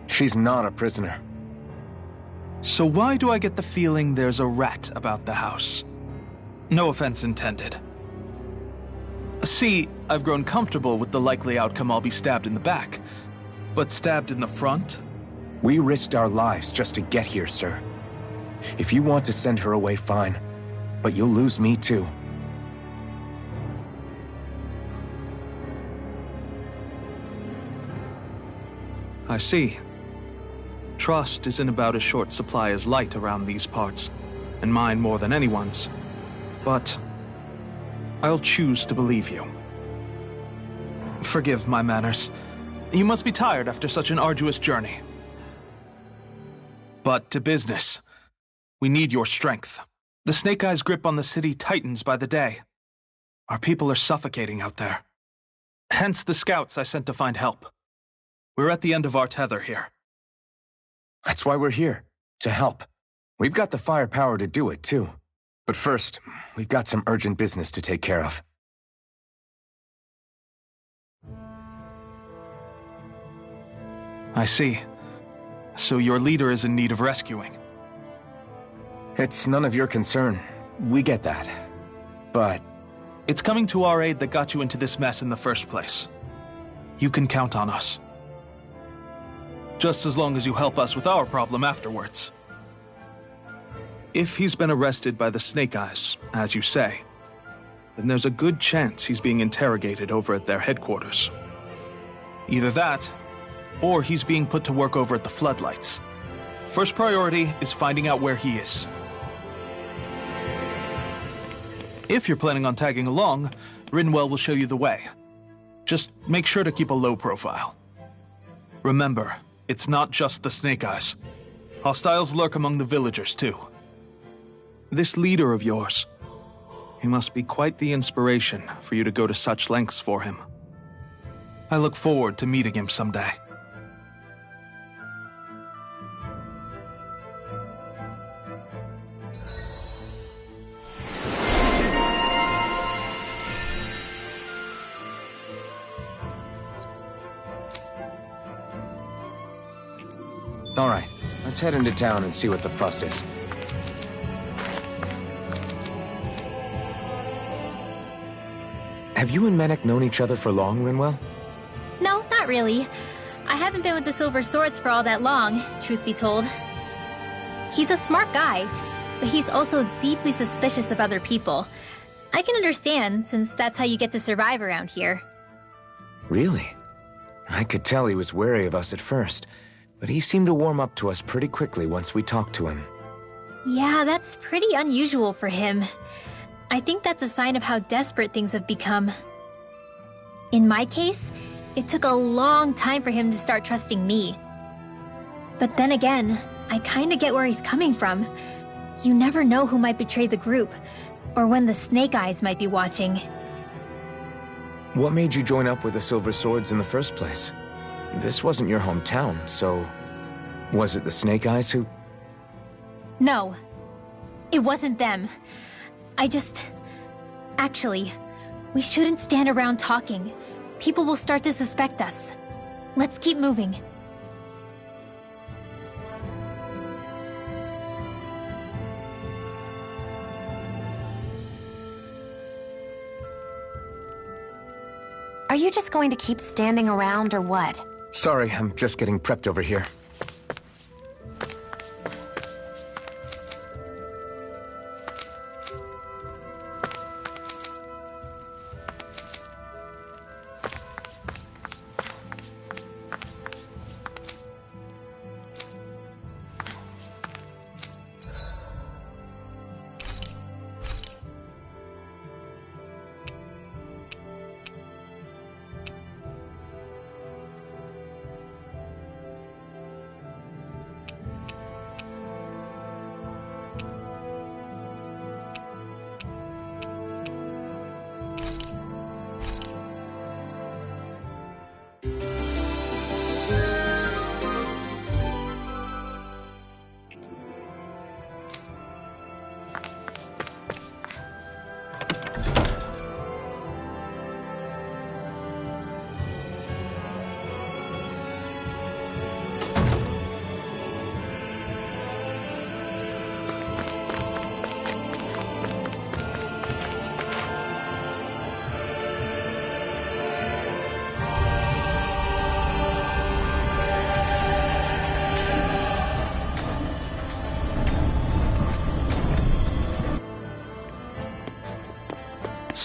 She's not a prisoner. So why do I get the feeling there's a rat about the house? No offense intended. See, I've grown comfortable with the likely outcome I'll be stabbed in the back. But stabbed in the front? We risked our lives just to get here, sir. If you want to send her away, fine. But you'll lose me too. I see. Trust isn't about as short supply as light around these parts, and mine more than anyone's. But I'll choose to believe you. Forgive my manners. You must be tired after such an arduous journey. But to business. We need your strength. The Snake Eyes' grip on the city tightens by the day. Our people are suffocating out there. Hence the scouts I sent to find help. We're at the end of our tether here. That's why we're here. To help. We've got the firepower to do it, too. But first, we've got some urgent business to take care of. I see. So your leader is in need of rescuing. It's none of your concern. We get that. But it's coming to our aid that got you into this mess in the first place. You can count on us. Just as long as you help us with our problem afterwards. If he's been arrested by the Snake Eyes, as you say, then there's a good chance he's being interrogated over at their headquarters. Either that, or he's being put to work over at the Floodlights. First priority is finding out where he is. If you're planning on tagging along, Rinwell will show you the way. Just make sure to keep a low profile. Remember, it's not just the Snake Eyes. Hostiles lurk among the villagers, too. This leader of yours, he must be quite the inspiration for you to go to such lengths for him. I look forward to meeting him someday. all right, let's head into town and see what the fuss is. Have you and Menek known each other for long, Rinwell? No, not really. I haven't been with the Silver Swords for all that long, truth be told. He's a smart guy, but he's also deeply suspicious of other people. I can understand, since that's how you get to survive around here. Really? I could tell he was wary of us at first, but he seemed to warm up to us pretty quickly once we talked to him. Yeah, that's pretty unusual for him. I think that's a sign of how desperate things have become. In my case, it took a long time for him to start trusting me. But then again, I kinda get where he's coming from. You never know who might betray the group, or when the Snake Eyes might be watching. What made you join up with the Silver Swords in the first place? This wasn't your hometown, so... was it the Snake Eyes who... No. It wasn't them. Actually, we shouldn't stand around talking. People will start to suspect us. Let's keep moving. Are you just going to keep standing around or what? Sorry, I'm just getting prepped over here.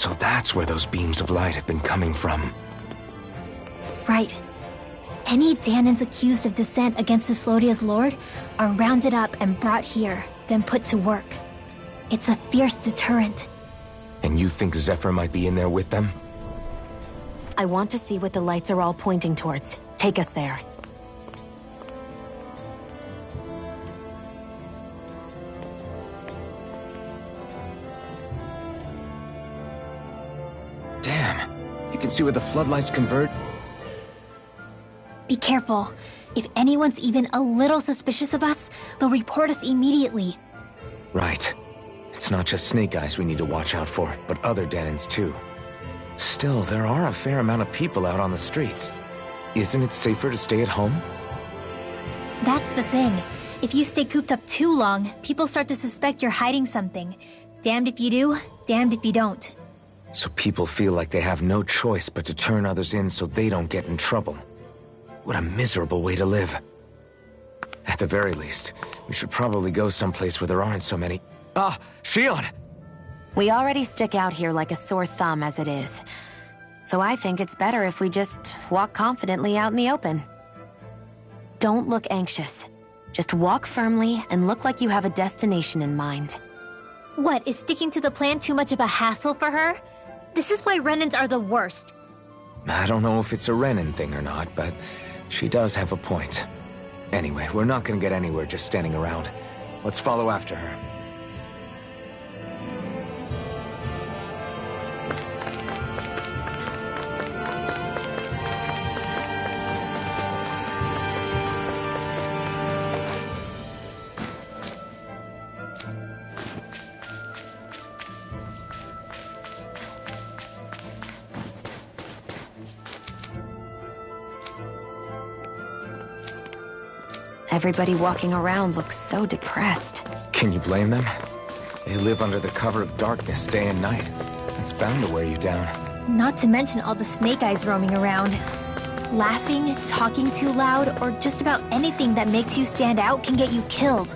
So that's where those beams of light have been coming from. Right. Any Dahnans accused of dissent against Cyslodia's lord are rounded up and brought here, then put to work. It's a fierce deterrent. And you think Zephyr might be in there with them? I want to see what the lights are all pointing towards. Take us there. Damn. You can see where the floodlights convert? Be careful. If anyone's even a little suspicious of us, they'll report us immediately. Right. It's not just Snake Eyes we need to watch out for, but other Dahnans too. Still, there are a fair amount of people out on the streets. Isn't it safer to stay at home? That's the thing. If you stay cooped up too long, people start to suspect you're hiding something. Damned if you do, damned if you don't. So people feel like they have no choice but to turn others in so they don't get in trouble. What a miserable way to live. At the very least, we should probably go someplace where there aren't so many... Ah, Shion! We already stick out here like a sore thumb as it is. So I think it's better if we just walk confidently out in the open. Don't look anxious. Just walk firmly and look like you have a destination in mind. What, is sticking to the plan too much of a hassle for her? This is why Renans are the worst. I don't know if it's a Renan thing or not, but she does have a point. Anyway, we're not gonna get anywhere just standing around. Let's follow after her. Everybody walking around looks so depressed. Can you blame them? They live under the cover of darkness day and night. It's bound to wear you down. Not to mention all the Snake Eyes roaming around. Laughing, talking too loud, or just about anything that makes you stand out can get you killed.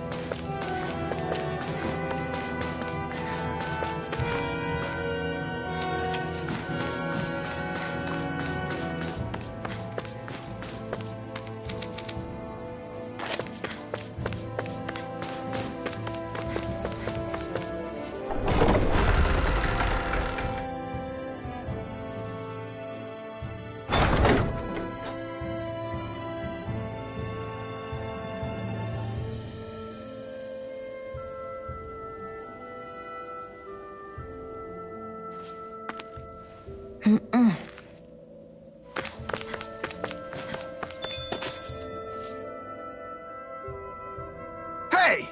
Hey!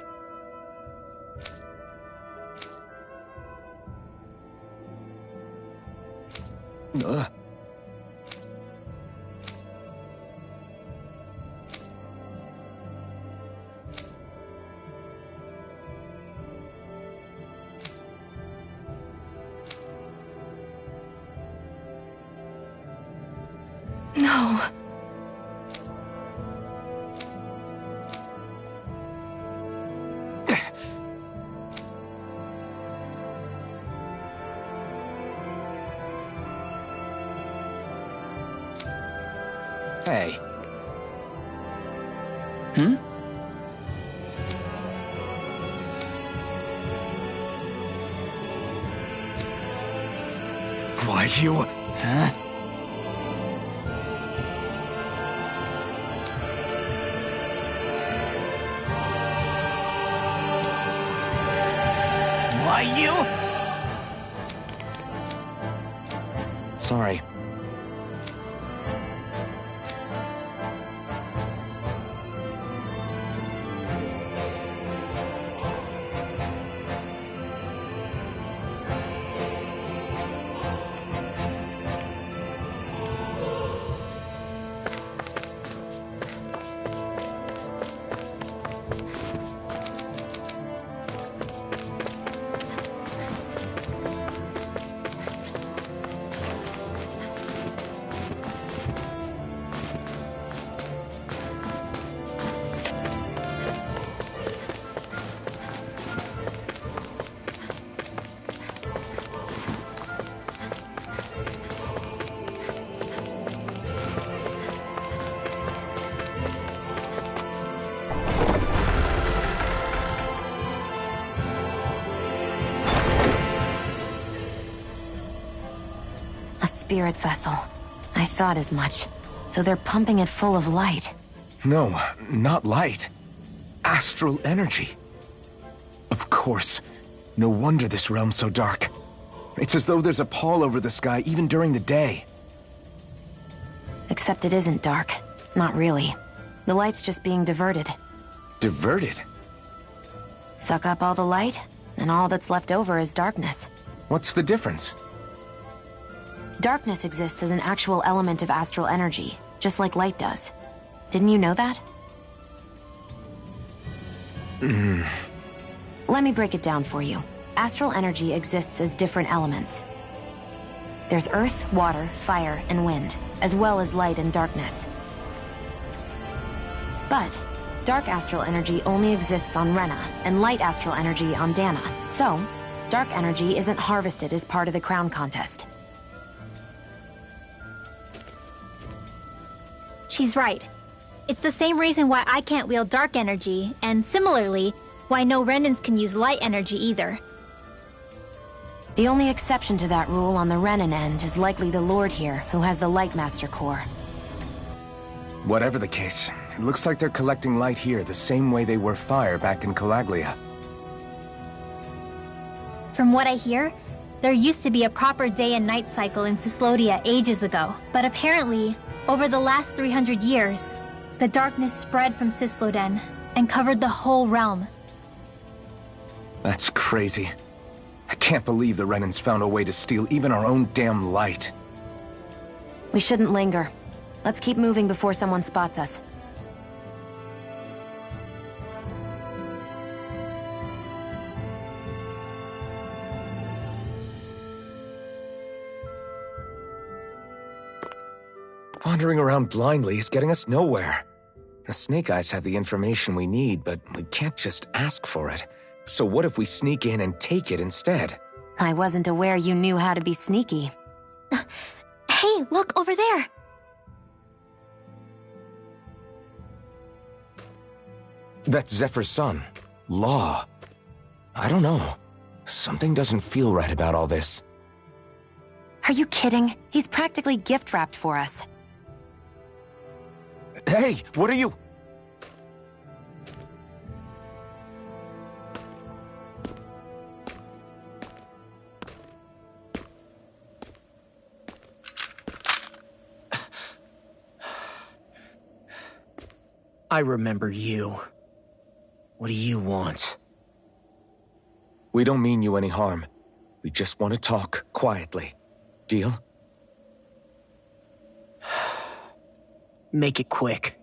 No. Hey. Why you... Huh? Why you? Sorry. A spirit vessel. I thought as much. So they're pumping it full of light. No, not light. Astral energy. Of course. No wonder this realm's so dark. It's as though there's a pall over the sky even during the day. Except it isn't dark. Not really. The light's just being diverted. Diverted? Suck up all the light, and all that's left over is darkness. What's the difference? Darkness exists as an actual element of astral energy, just like light does. Didn't you know that? Let me break it down for you. Astral energy exists as different elements. There's earth, water, fire, and wind, as well as light and darkness. But dark astral energy only exists on Rena, and light astral energy on Dana. So, dark energy isn't harvested as part of the crown contest. She's right. It's the same reason why I can't wield dark energy, and similarly, why no Renans can use light energy either. The only exception to that rule on the Renan end is likely the Lord here, who has the Lightmaster core. Whatever the case, it looks like they're collecting light here the same way they were fire back in Calaglia. From what I hear, there used to be a proper day and night cycle in Cyslodia ages ago, but apparently, over the last 300 years, the darkness spread from Cysloden and covered the whole realm. That's crazy. I can't believe the Renans found a way to steal even our own damn light. We shouldn't linger. Let's keep moving before someone spots us. Wandering around blindly is getting us nowhere. The Snake Eyes have the information we need, but we can't just ask for it. So what if we sneak in and take it instead? I wasn't aware you knew how to be sneaky. Hey, look over there! That's Zephyr's son, Law. I don't know. Something doesn't feel right about all this. Are you kidding? He's practically gift-wrapped for us. Hey, what are you... I remember you. What do you want? We don't mean you any harm. We just want to talk quietly. Deal? Make it quick.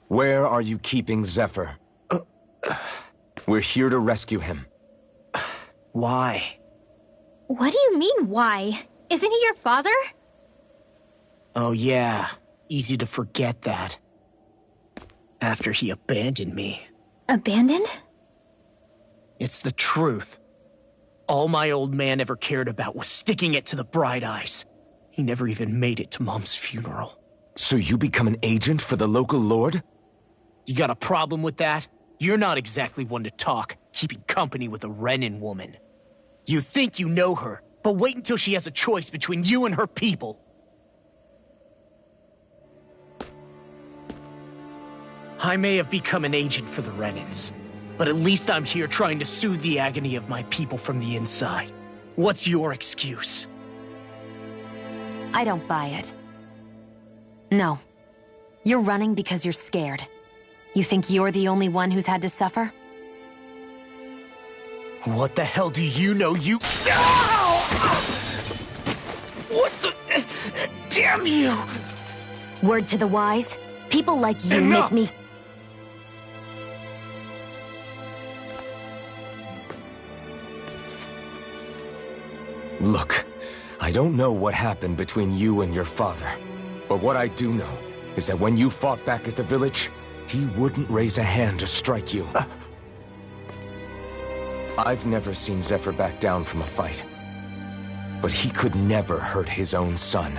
Where are you keeping Zephyr? We're here to rescue him. Why? What do you mean, why? Isn't he your father? Oh yeah, easy to forget that. After he abandoned me. Abandoned? It's the truth. All my old man ever cared about was sticking it to the Bright Eyes. He never even made it to Mom's funeral. So you become an agent for the local lord? You got a problem with that? You're not exactly one to talk, keeping company with a Renan woman. You think you know her, but wait until she has a choice between you and her people. I may have become an agent for the Renans, but at least I'm here trying to soothe the agony of my people from the inside. What's your excuse? I don't buy it. No. You're running because you're scared. You think you're the only one who's had to suffer? What the hell do you know, you... What the... Damn you! Word to the wise, people like you Enough! make me... Look, I don't know what happened between you and your father. But what I do know is that when you fought back at the village, he wouldn't raise a hand to strike you. I've never seen Zephyr back down from a fight. But he could never hurt his own son.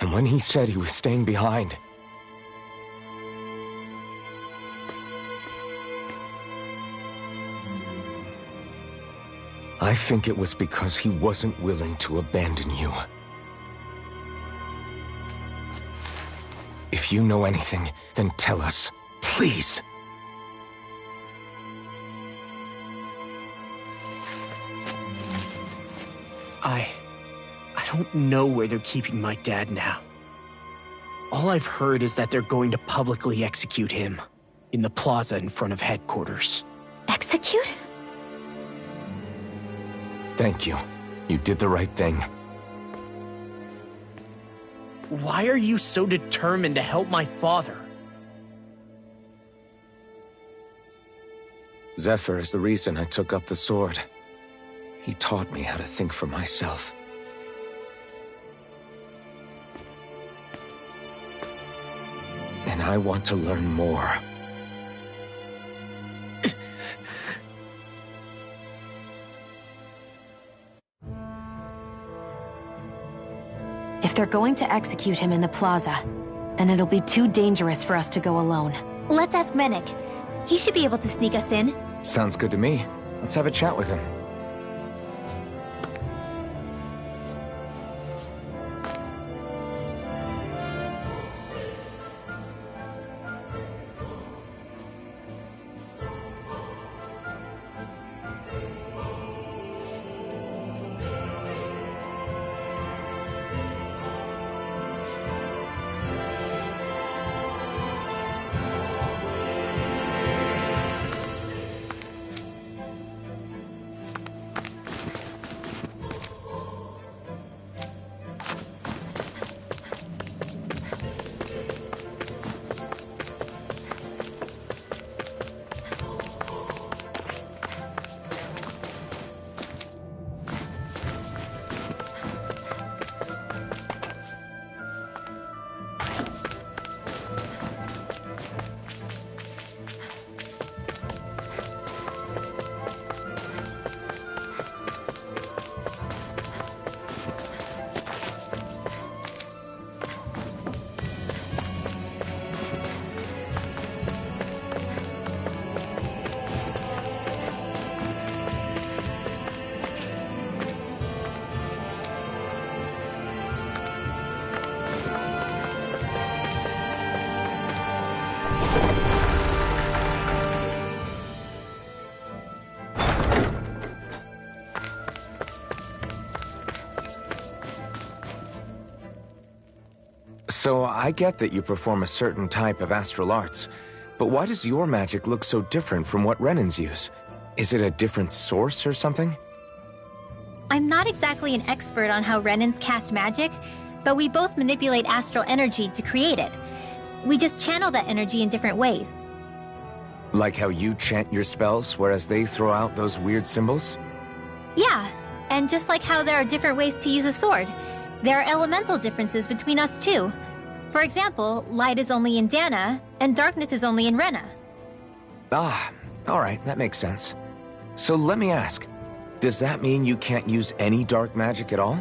And when he said he was staying behind... I think it was because he wasn't willing to abandon you. If you know anything, then tell us. Please. I don't know where they're keeping my dad now. All I've heard is that they're going to publicly execute him in the plaza in front of headquarters. Execute? Thank you. You did the right thing. Why are you so determined to help my father? Zephyr is the reason I took up the sword. He taught me how to think for myself. And I want to learn more. If they're going to execute him in the plaza, then it'll be too dangerous for us to go alone. Let's ask Menik. He should be able to sneak us in. Sounds good to me. Let's have a chat with him. So I get that you perform a certain type of astral arts, but why does your magic look so different from what Renans use? Is it a different source or something? I'm not exactly an expert on how Renans cast magic, but we both manipulate astral energy to create it. We just channel that energy in different ways. Like how you chant your spells, whereas they throw out those weird symbols? Yeah, and just like how there are different ways to use a sword, there are elemental differences between us too. For example, light is only in Dana, and darkness is only in Rena. Ah, alright, that makes sense. So let me ask, does that mean you can't use any dark magic at all?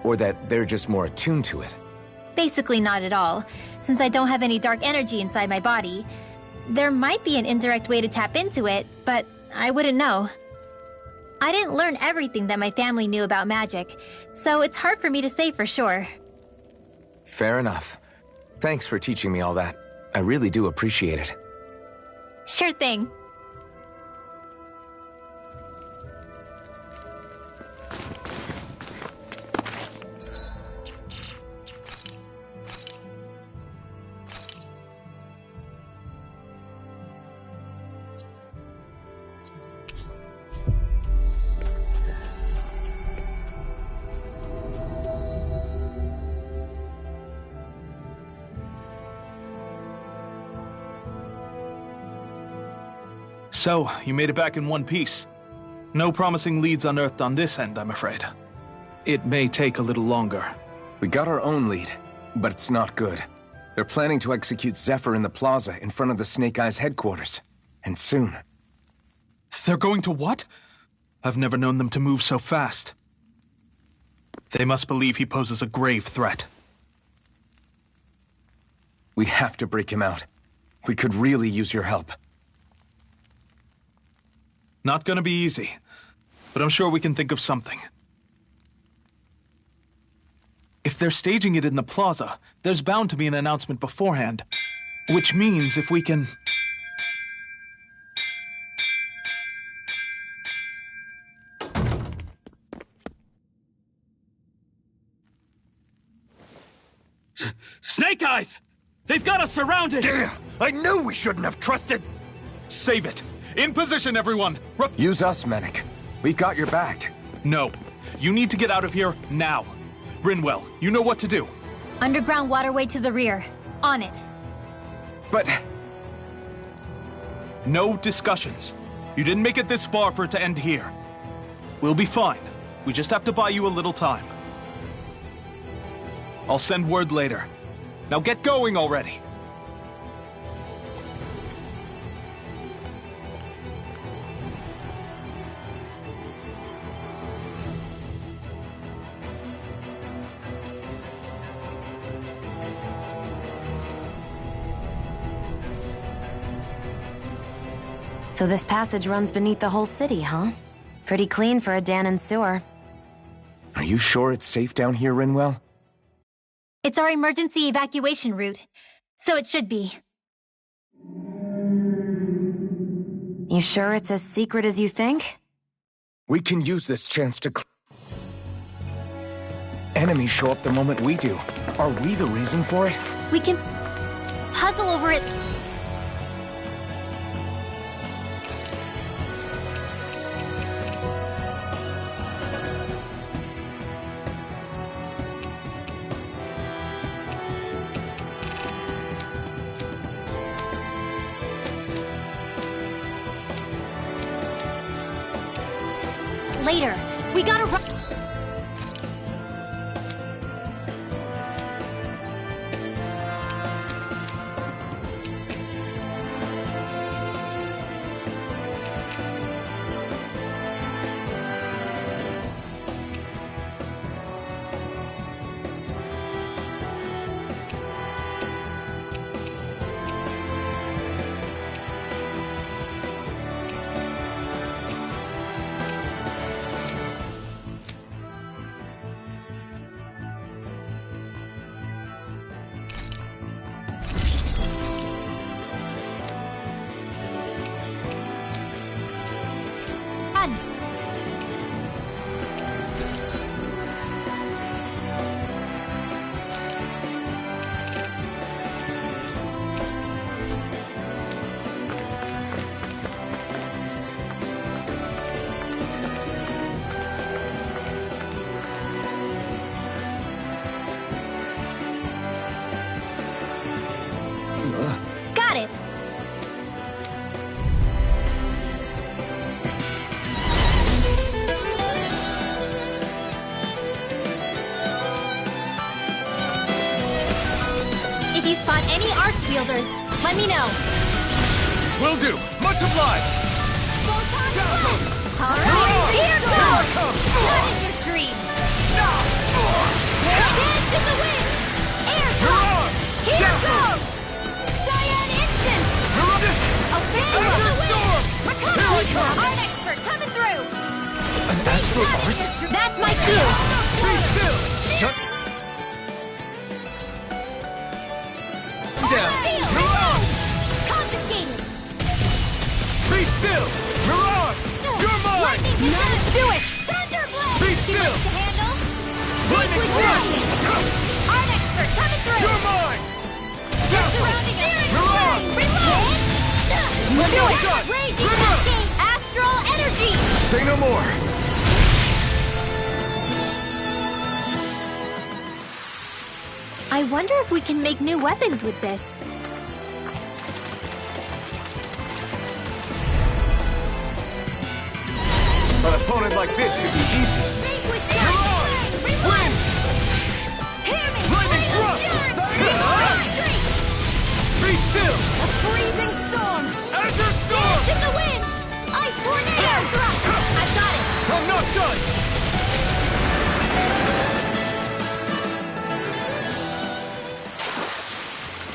Or that they're just more attuned to it? Basically not at all, since I don't have any dark energy inside my body. There might be an indirect way to tap into it, but I wouldn't know. I didn't learn everything that my family knew about magic, so it's hard for me to say for sure. Fair enough. Thanks for teaching me all that. I really do appreciate it. Sure thing. So, you made it back in one piece. No promising leads unearthed on this end, I'm afraid. It may take a little longer. We got our own lead, but it's not good. They're planning to execute Zephyr in the plaza in front of the Snake Eyes headquarters. And soon. They're going to what? I've never known them to move so fast. They must believe he poses a grave threat. We have to break him out. We could really use your help. Not gonna be easy. but I'm sure we can think of something. If they're staging it in the plaza, there's bound to be an announcement beforehand. Which means if we can... Snake Eyes! They've got us surrounded! Damn! I knew we shouldn't have trusted... Save it! In position, everyone! Use us, Menik. We've got your back. No. You need to get out of here now. Rinwell, you know what to do. Underground waterway to the rear. On it. But... No discussions. You didn't make it this far for it to end here. We'll be fine. We just have to buy you a little time. I'll send word later. Now get going already! So this passage runs beneath the whole city, huh? Pretty clean for a Dahnan sewer. Are you sure it's safe down here, Rinwell? It's our emergency evacuation route, so it should be. You sure it's as secret as you think? We can use this chance to... Enemies show up the moment we do. Are we the reason for it? We can puzzle over it. Later. We gotta run. Got it! If you spot any arts wielders, let me know. Will do! Much obliged! Alright, here goes! Not in your dream! Dance in the wind! Air cut! Here goes! Cyan instant! Obey the wind! Recovery! Art expert coming through! An astral art? That's my cue! Be still! Shut... Down! Confiscated! Be still! Mirage! You're mine! Lightning Let's do it! Thunder blast! Be still! Handle! Lightning Dragon! Art expert coming through! You're mine! Surrounding us! Mirage! Reload! We'll do it! Shot! Raging Reload! cascade! Astral energy! Say no more! I wonder if we can make new weapons with this. An opponent like this should be easy. Wind! Lightning thrust! Be still! A freezing storm! Azure Storm! In the wind! Ice tornado! I've got it! I'm not done!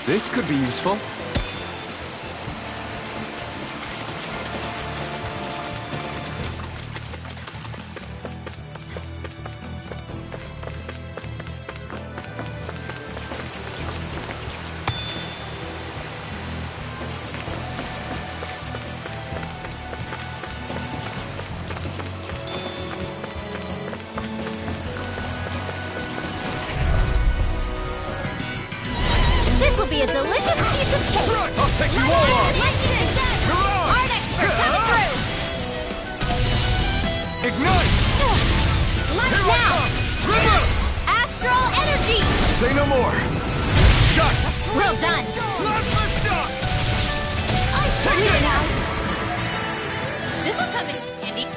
This could be useful. Say no more! Shot! Well done! Plasma shot! Take it now! This'll come in handy.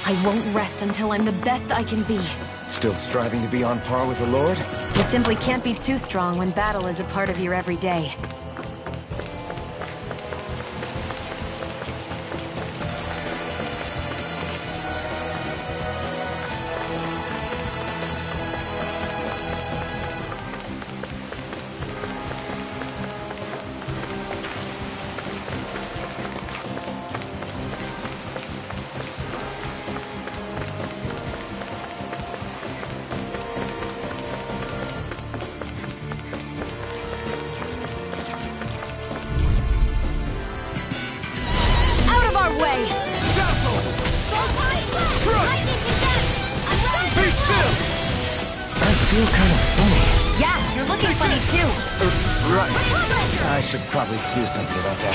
I won't rest until I'm the best I can be. Still striving to be on par with the Lord? You simply can't be too strong when battle is a part of your everyday. I should probably do something about that.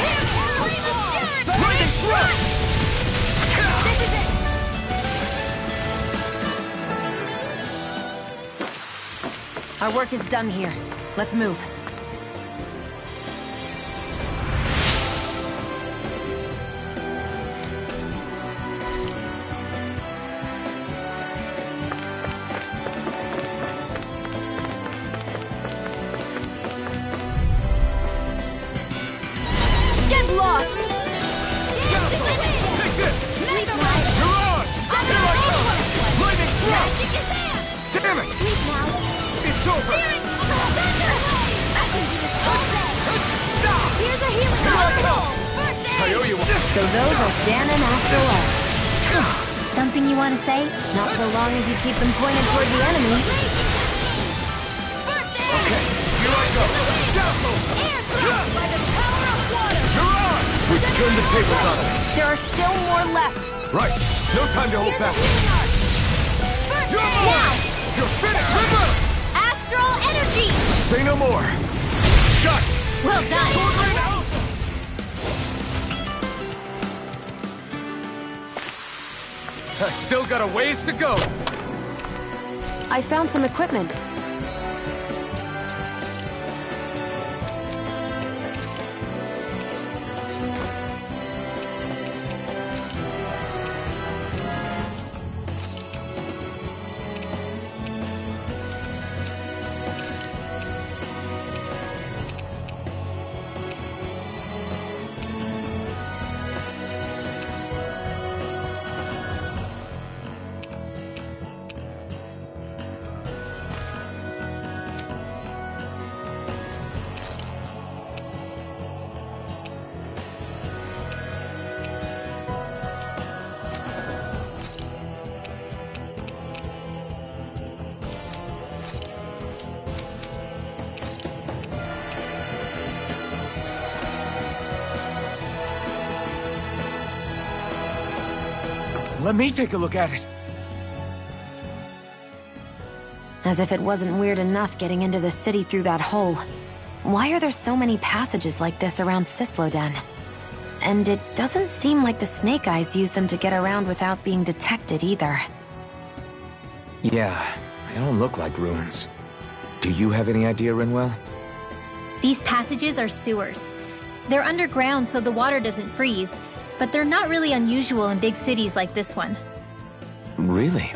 Our work is done here. Let's move. So those are Dan and Astral Arts. Something you want to say? Not so long as you keep them pointed toward the enemy. Okay, here I go! By the power of water! You're on! We've turned the tables on it. There are still more left. Right, no time to hold back. Now! You're finished! River! Astral energy! Say no more! Shot! Well done! I still got a ways to go. I found some equipment. Let me take a look at it. As if it wasn't weird enough getting into the city through that hole. Why are there so many passages like this around Cisloden? And it doesn't seem like the Snake Eyes use them to get around without being detected either. Yeah, they don't look like ruins. Do you have any idea, Rinwell? These passages are sewers. They're underground so the water doesn't freeze, but they're not really unusual in big cities like this one. Really?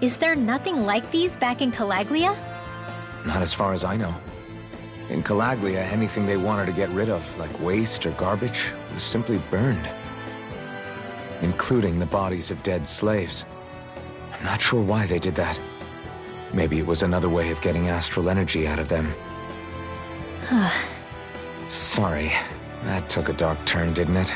Is there nothing like these back in Calaglia? Not as far as I know. In Calaglia, anything they wanted to get rid of, like waste or garbage, was simply burned. Including the bodies of dead slaves. I'm not sure why they did that. Maybe it was another way of getting astral energy out of them. Sorry, that took a dark turn, didn't it?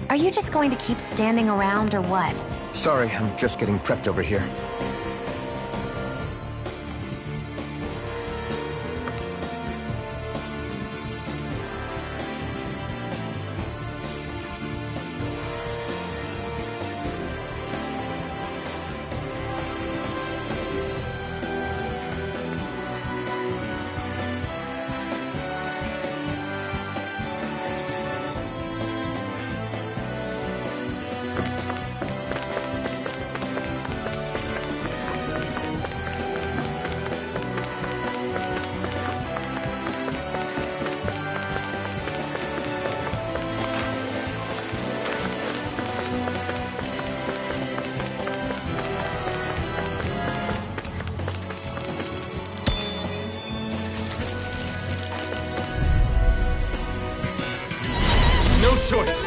Are you just going to keep standing around or what? Sorry, I'm just getting prepped over here. No choice.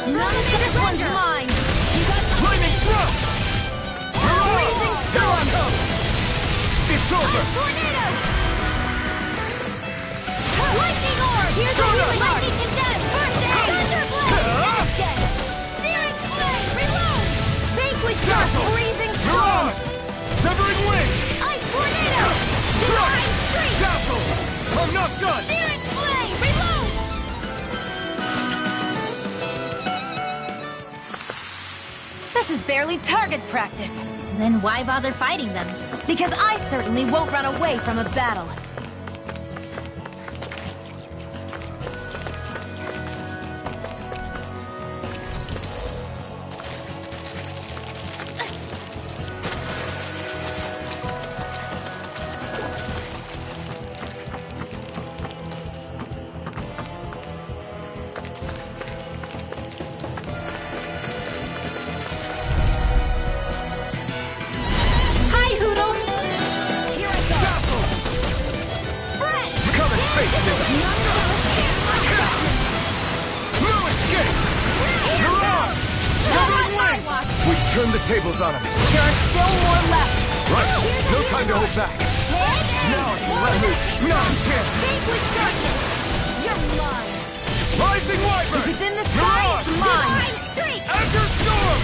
None of this one's mine. Flaming thrust! Freezing storm. It's over! Tornado. Lightning orb. Here's a healing lightning condensed. First aid. Thunderblade. Searing flame. Reload. Vanquish dust. Freezing storm. Mirage! Severing wing! Ice tornado. Divine streak. Dazzle! I'm not done! Searing flame. Reload. This is barely target practice. Then why bother fighting them? Because I certainly won't run away from a battle. Hi, Hoodle. Dazzle! Spread. Come and face me! No escape! Mirage! Severing wing! We turned the tables on him. There are still more left. Right, no time to hold back. Now if you let me, not a chance! Vanquish darkness. You're mine. Rising Wyvern! It's in the sky, Mirage! it's mine. Divine streak. Azure Storm!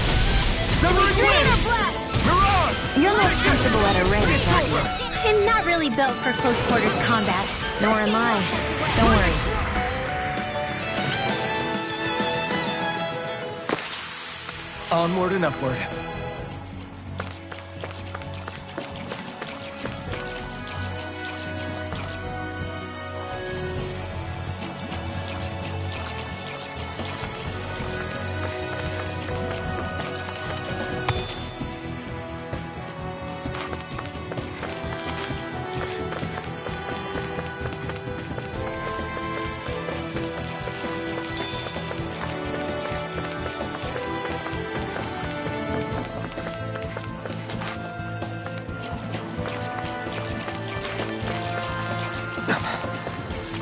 Severing wing! Greater blast. Mirage! You're less comfortable at a range, aren't you? I'm not really built for close quarters combat. Nor am I. Don't worry. Onward and upward.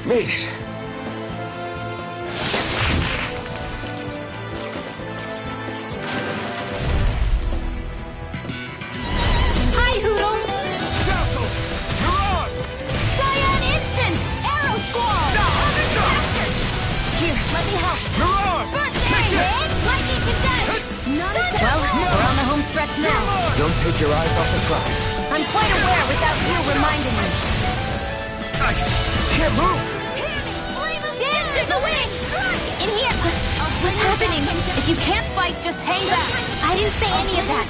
Made it. Hi, Hoodle. Dazzle! Mirage! Cyan Instant. Arrow Squall. Here, let me help. Mirage! First aid. Lightning condensed. Not a Well, we're on the home stretch now. Don't take your eyes off the prize. I'm quite aware without you reminding me. I can't move. Dance in the wind. In here. What's happening? If you can't fight, just hang back. I didn't say any of that.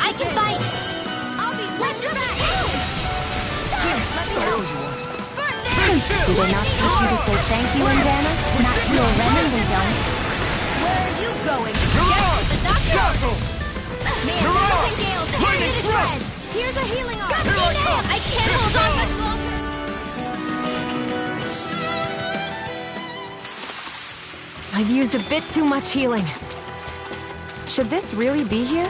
I can fight. I'll be watch your back. Here, let me help. First aid. Do they not teach you to say thank you, Indiana? Not to a Renan, they don't. Where are you going? Mirage! The doctor. Dazzle! Man, Mirage! Gales, Lightning hit it thrust! red. Here's a healing arm! Here I come! I can't hold on much longer! I've used a bit too much healing. Should this really be here?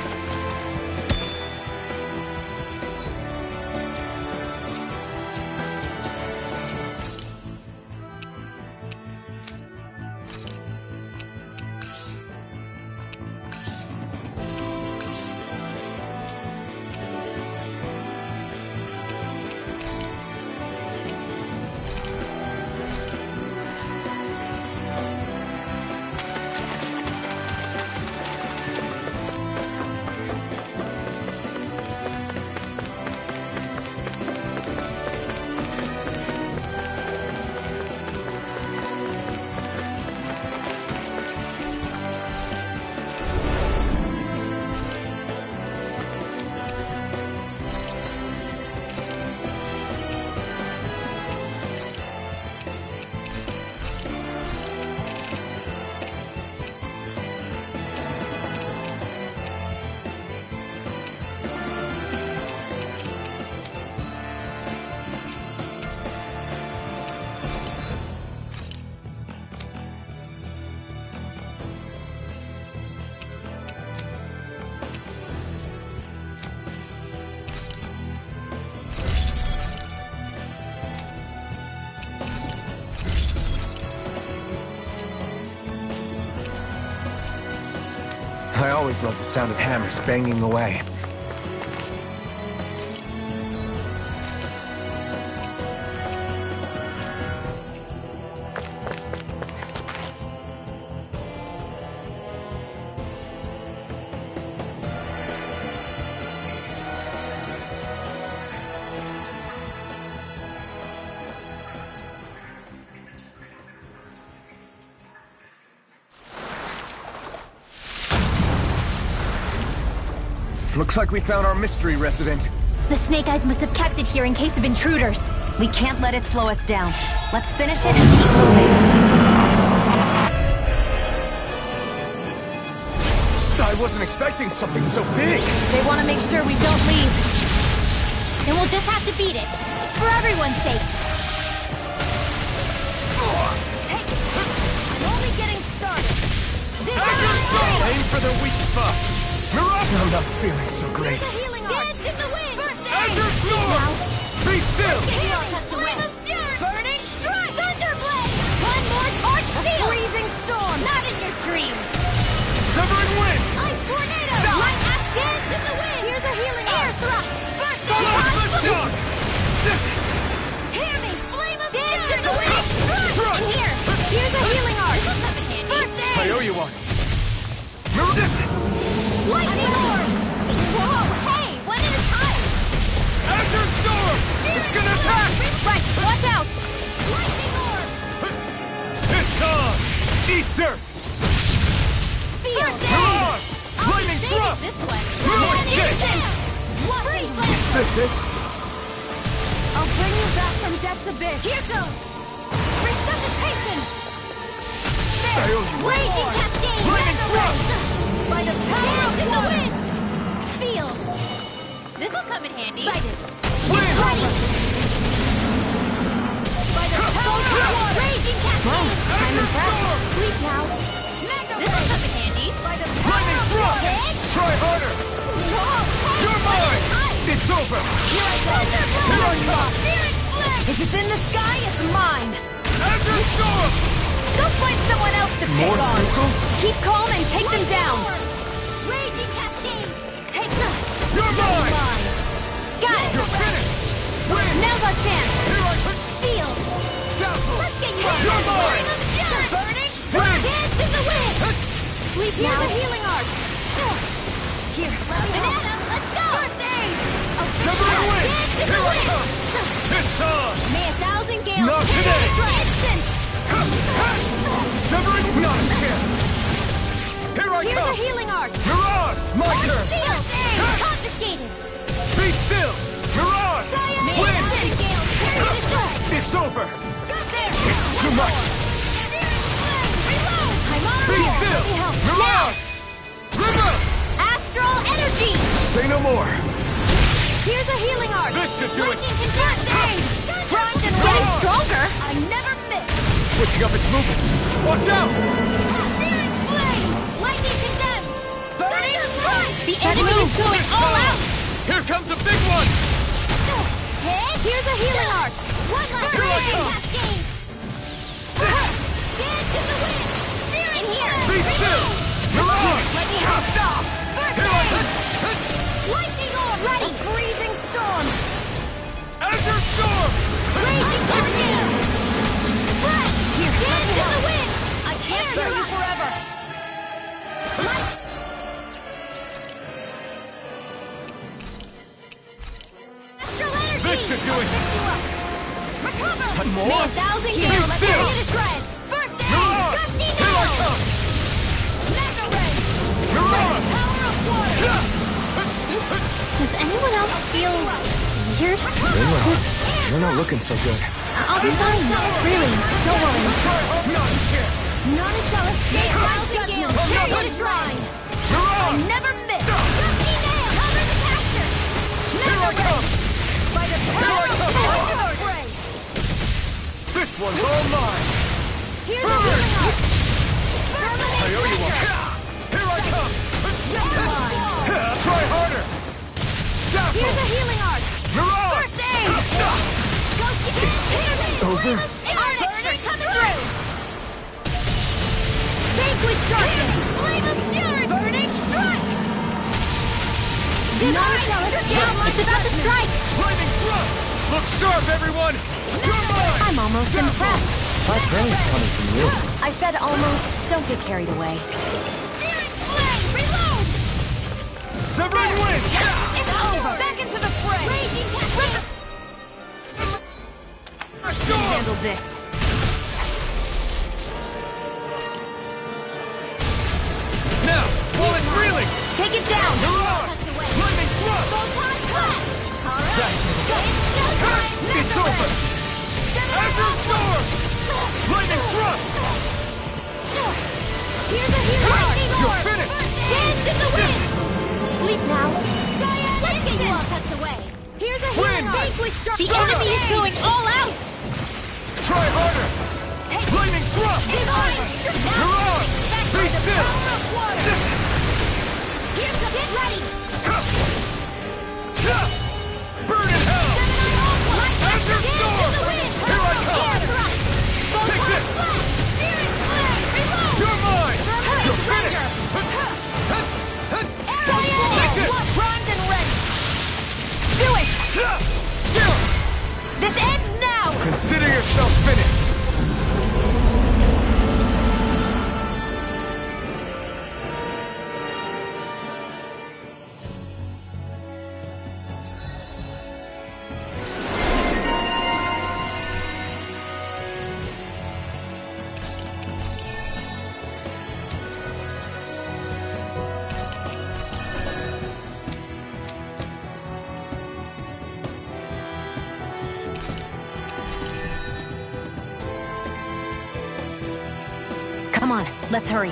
I always love the sound of hammers banging away. Looks like we found our mystery resident. The Snake Eyes must have kept it here in case of intruders. We can't let it slow us down. Let's finish it and keep moving. I wasn't expecting something so big. They want to make sure we don't leave. Then we'll just have to beat it. For everyone's sake. I'm only getting started. Aim for the weak spot. I'm not feeling so great. Dance in the wind! Azure Storm! Be still! Burning Strike! Thunderblade! One more torch steel! Freezing storm! Not in your dreams! Severing Wind! Ice tornado! Light axe dance in the wind! Here's a healing air thrust! Burst Shock! Hear me! Flame of dance in the wind! And here! Here's a healing art! First aid! I owe you one. Lightning orb! Whoa! Hey! One at a time! Azure Storm! It's gonna attack! Right! Watch out! Lightning orb! It's on! Eat dirt! First aid! Mirage! Lightning thrust! This one! Is this it? I'll bring you back from death's abyss. Here goes! Resuscitation! I owe you one. Raging Cascade! Lightning thrust! By the power of the wind! Feel! This'll come in handy. Sighted! Wind! Ready! By the power of water! Raging Cascade! I'm impressed. Sleep now! This'll come in handy. By the power Lightning of thrust! water! Try harder! You're mine! It's over! Here I go! Here I come! Spirit flame! If it's in the sky, it's mine. Azure Storm! Go find someone else to More pick on. circles? Keep calm and take them down. Raging Cascade! Take them! You're mine! Got it. You're finished! Wind! Now's our chance. Here I come! Feel! Dazzle! Let's get you You're out! mine! Burning! Wind! Dance in the wind! Sleep now! Here's a healing art! Here. Banana, let's go! First aid! Severing Wind! Dance in Here the I wind! come! It's on! May 1,000 gales Not hit today! for instant! Severing not a chance! Here I Here's come! a healing art! Mirage! My turn! Feel! Confiscated! Be still! Mirage! May Wind! 1,000 gales carry the strike! It's over! There! It's too much! Reload! I'm on a Be roll! still! Let me help. Mirage! River! Astral energy! Say no more! Here's a healing art! This should do it! First aid! Primed and ready! Stronger! I never miss! Switching up its movements! Watch out! Searing flame! Lightning condemned! Burning strike! The enemy is going all out! Here comes a big one! Here's a healing art! One last cascade! Dance in the wind! Searing here! Be still! You're on! Let me help! Stop! First Here I aid! Lightning orb! Ready! A freezing storm! Azure Storm! Raging tornado! Fresh! Here! Dance in the wind! I can't spare you forever! Astral energy! This should do it! Recover! More? 1,000 Be gale! Let's still! tear you to shreds! First aid! You're on! Gusty Here I now! come! Mega ray! You're on! Power of water! Does anyone else feel weird? You're not looking so good. I'll be fine. Really. Don't worry. Non-stellar escape round judgment. Tear you to shrine. I never miss. Gusty nail. Cover the caster. Mega ray. By the power of the spray. This one's all mine! Here's a healing art. I owe you one! Here I come! Try harder! Here's a healing art. You're on! First aid. Over? Art extra coming through. Vanquish darkness. Flame of fury. Burning strike. Non-stellar. Yeah, it's about to strike. Lightning thrust! Look sharp, everyone! You're mine! I'm almost impressed. My praise coming from you. I said almost. Don't get carried away. Searing flame. Reload. Severing wind! It's over. Back into the fray. Raging cascade. Handle this. Now, while it's reeling! Take it down. You're on! Lightning thrust! Photon blast. It's over! Azure Storm! Lightning thrust! Here's a healing art. You're finished! Dance in the wind. Sleep now. Let's get you all tucked away. Here's a healing art. The enemy is going all out. Try harder! Lightning thrust! You're on. Be still! Here's the get ready. Burn in hell! Azure Storm! Here I come! Take this! You're mine! You're finished! Take this! Primed and ready. Do it. This ends now. Consider yourself finished! Come on, let's hurry.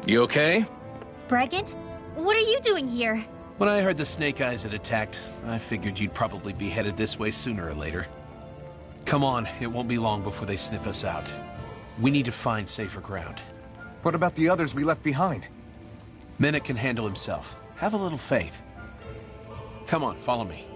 You okay? Bregan? What are you doing here? When I heard the Snake Eyes had attacked, I figured you'd probably be headed this way sooner or later. Come on, it won't be long before they sniff us out. We need to find safer ground. What about the others we left behind? Minik can handle himself. Have a little faith. Come on, follow me.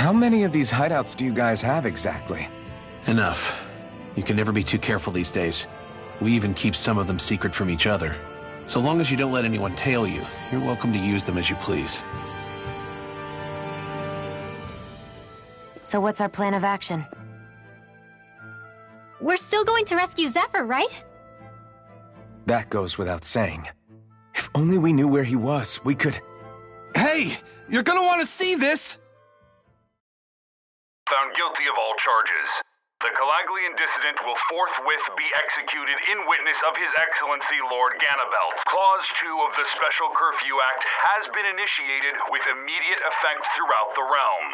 How many of these hideouts do you guys have exactly? Enough. You can never be too careful these days. We even keep some of them secret from each other. So long as you don't let anyone tail you, you're welcome to use them as you please. So what's our plan of action? We're still going to rescue Zephyr, right? That goes without saying. If only we knew where he was, we could... Hey! You're gonna want to see this! Found guilty of all charges. The Calaglian dissident will forthwith be executed in witness of His Excellency Lord Ganabelt. Clause 2 of the Special Curfew Act has been initiated with immediate effect throughout the realm.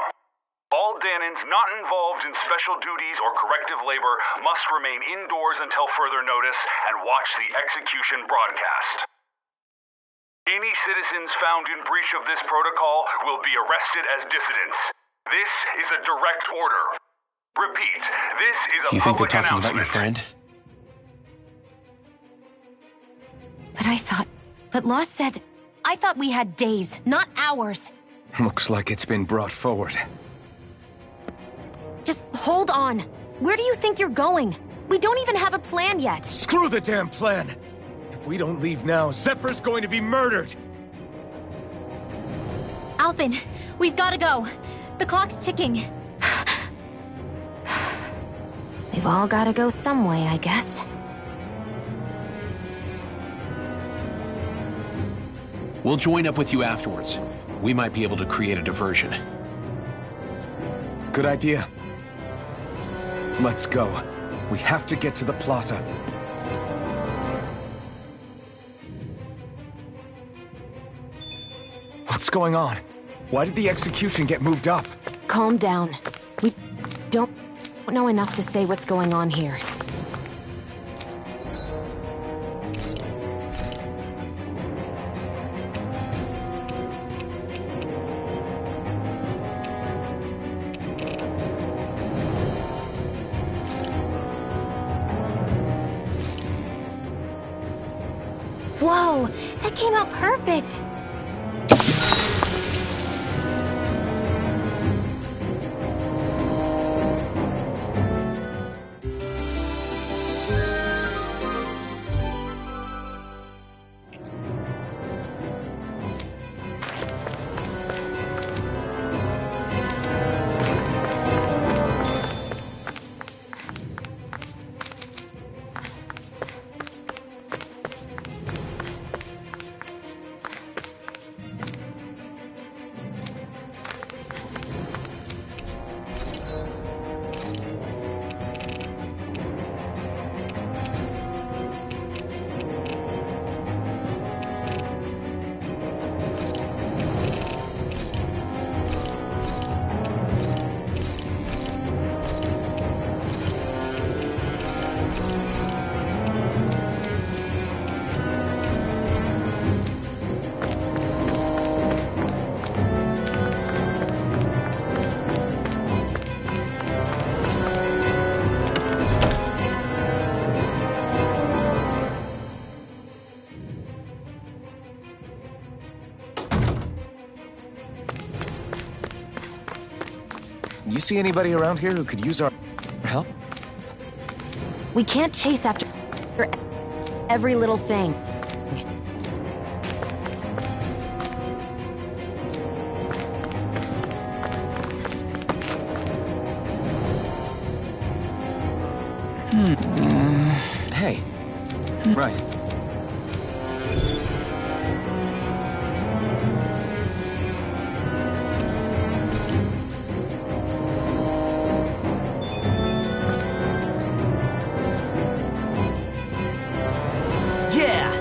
All Dahnans not involved in special duties or corrective labor must remain indoors until further notice and watch the execution broadcast. Any citizens found in breach of this protocol will be arrested as dissidents. This is a direct order. Repeat, this is a You think they're public talking about your announcement. friend? But I thought... But Law said... I thought we had days, not hours. Looks like it's been brought forward. Just hold on. Where do you think you're going? We don't even have a plan yet. Screw the damn plan! If we don't leave now, Zephyr's going to be murdered! Alphen, we've got to go. The clock's ticking. We've all got to go some way, I guess. We'll join up with you afterwards. We might be able to create a diversion. Good idea. Let's go. We have to get to the plaza. What's going on? Why did the execution get moved up? Calm down. We don't know enough to say what's going on here. Whoa, that came out perfect. You see anybody around here who could use our help? We can't chase after every little thing. Hey. Right. Yeah!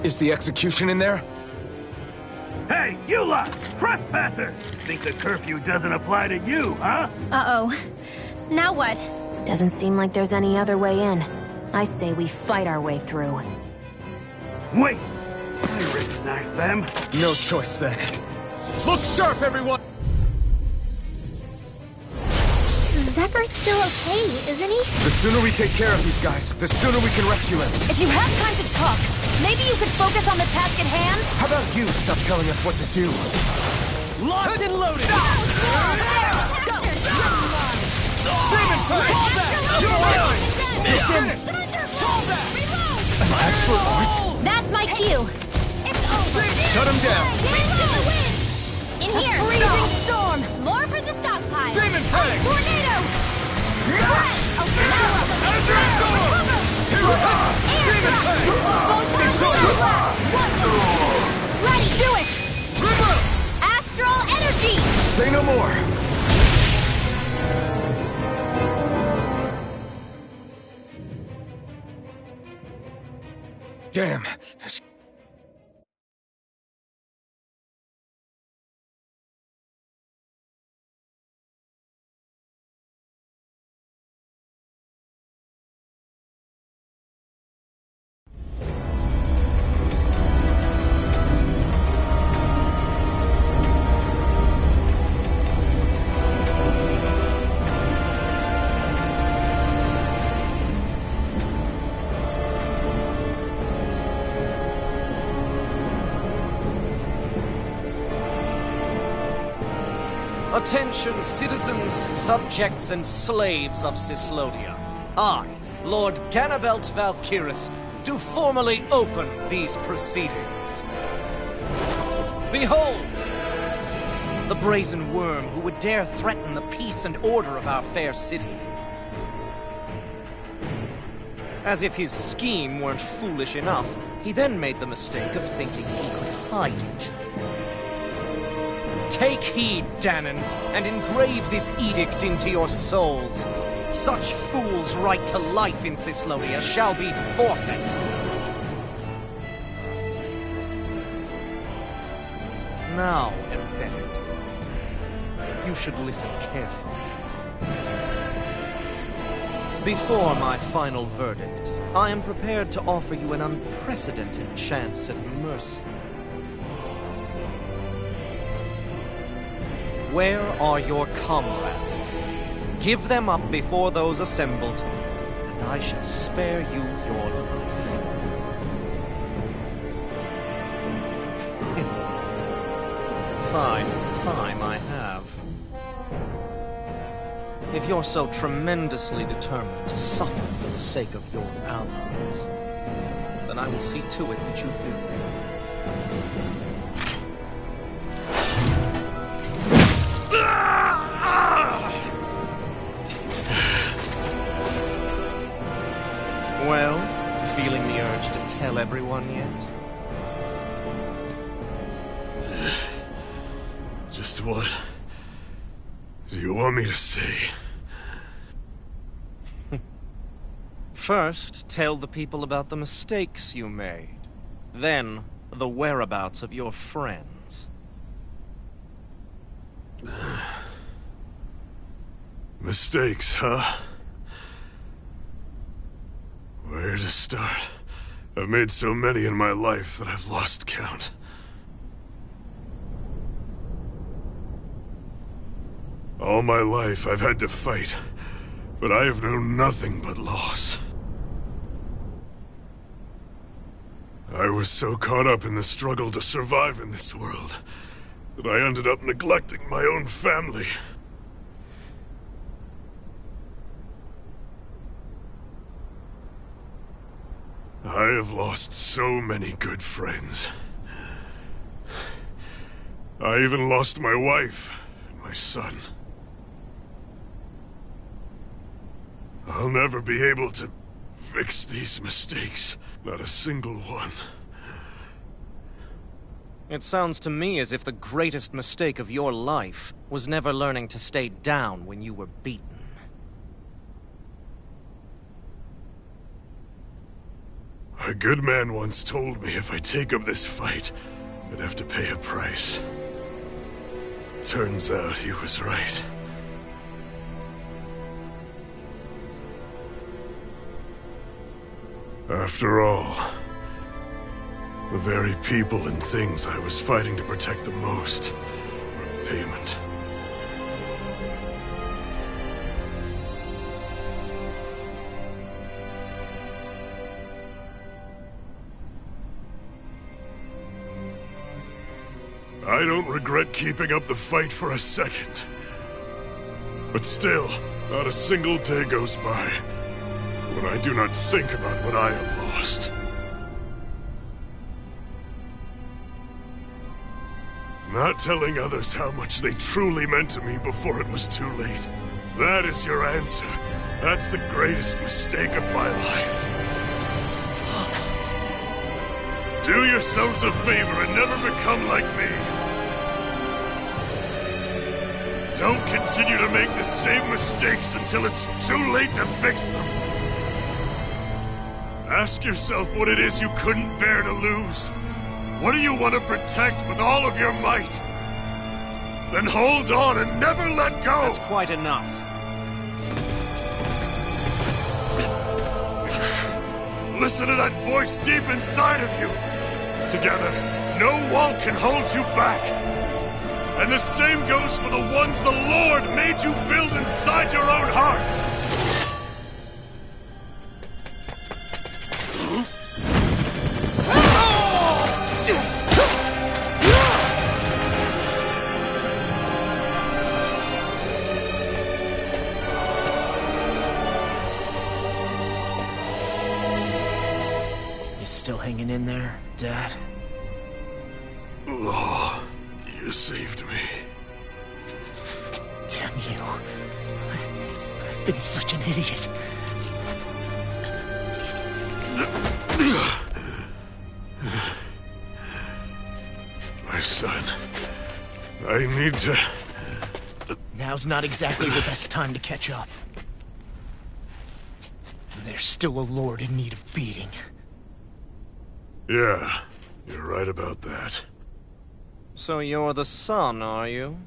Is the execution in there? Hey, you lot! Trespassers! Think the curfew doesn't apply to you, huh? Uh-oh. Now what? Doesn't seem like there's any other way in. I say we fight our way through. Wait! I recognize them. No choice then. Look sharp, everyone! Zephyr's still okay, isn't he? The sooner we take care of these guys, the sooner we can rescue him. If you have time to talk, maybe you could focus on the task at hand? How about you stop telling us what to do? Locked and loaded! Demon Fang! You're right! An astral art? That's my cue. It's over. Shut him down! In here. Freezing storm. More for the stockpile. Demon Fang! Tornado. Ready, do it! Astral energy! Say no more! Damn. Attention, citizens, subjects, and slaves of Cyslodia. I, Lord Ganabelt Valkyris, do formally open these proceedings. Behold! The brazen worm who would dare threaten the peace and order of our fair city. As if his scheme weren't foolish enough, he then made the mistake of thinking he could hide it. Take heed, Danans, and engrave this edict into your souls. Such fools' right to life in Cyslodia shall be forfeit. Now, embedded, you should listen carefully. Before my final verdict, I am prepared to offer you an unprecedented chance at mercy. Where are your comrades? Give them up before those assembled, and I shall spare you your life. Fine time I have. If you're so tremendously determined to suffer for the sake of your allies, then I will see to it that you do. Well, feeling the urge to tell everyone yet? Just what do you want me to say? First, tell the people about the mistakes you made. Then, the whereabouts of your friends. Mistakes, huh? Where to start? I've made so many in my life that I've lost count. All my life I've had to fight, but I have known nothing but loss. I was so caught up in the struggle to survive in this world that I ended up neglecting my own family. I have lost so many good friends. I even lost my wife and my son. I'll never be able to fix these mistakes. Not a single one. It sounds to me as if the greatest mistake of your life was never learning to stay down when you were beaten. A good man once told me if I take up this fight, I'd have to pay a price. Turns out he was right. After all, the very people and things I was fighting to protect the most were payment. I don't regret keeping up the fight for a second. But still, not a single day goes by when I do not think about what I have lost. Not telling others how much they truly meant to me before it was too late. That is your answer. That's the greatest mistake of my life. Do yourselves a favor and never become like me. Don't continue to make the same mistakes until it's too late to fix them. Ask yourself what it is you couldn't bear to lose. What do you want to protect with all of your might? Then hold on and never let go! That's quite enough. Listen to that voice deep inside of you! Together, no wall can hold you back! And the same goes for the ones the Lord made you build inside your own hearts! You still hanging in there, Dad? Oh, you saved me. Damn you. I've been such an idiot. My son, I need to... Now's not exactly the best time to catch up. There's still a lord in need of beating. Yeah, you're right about that. So you're the son, are you?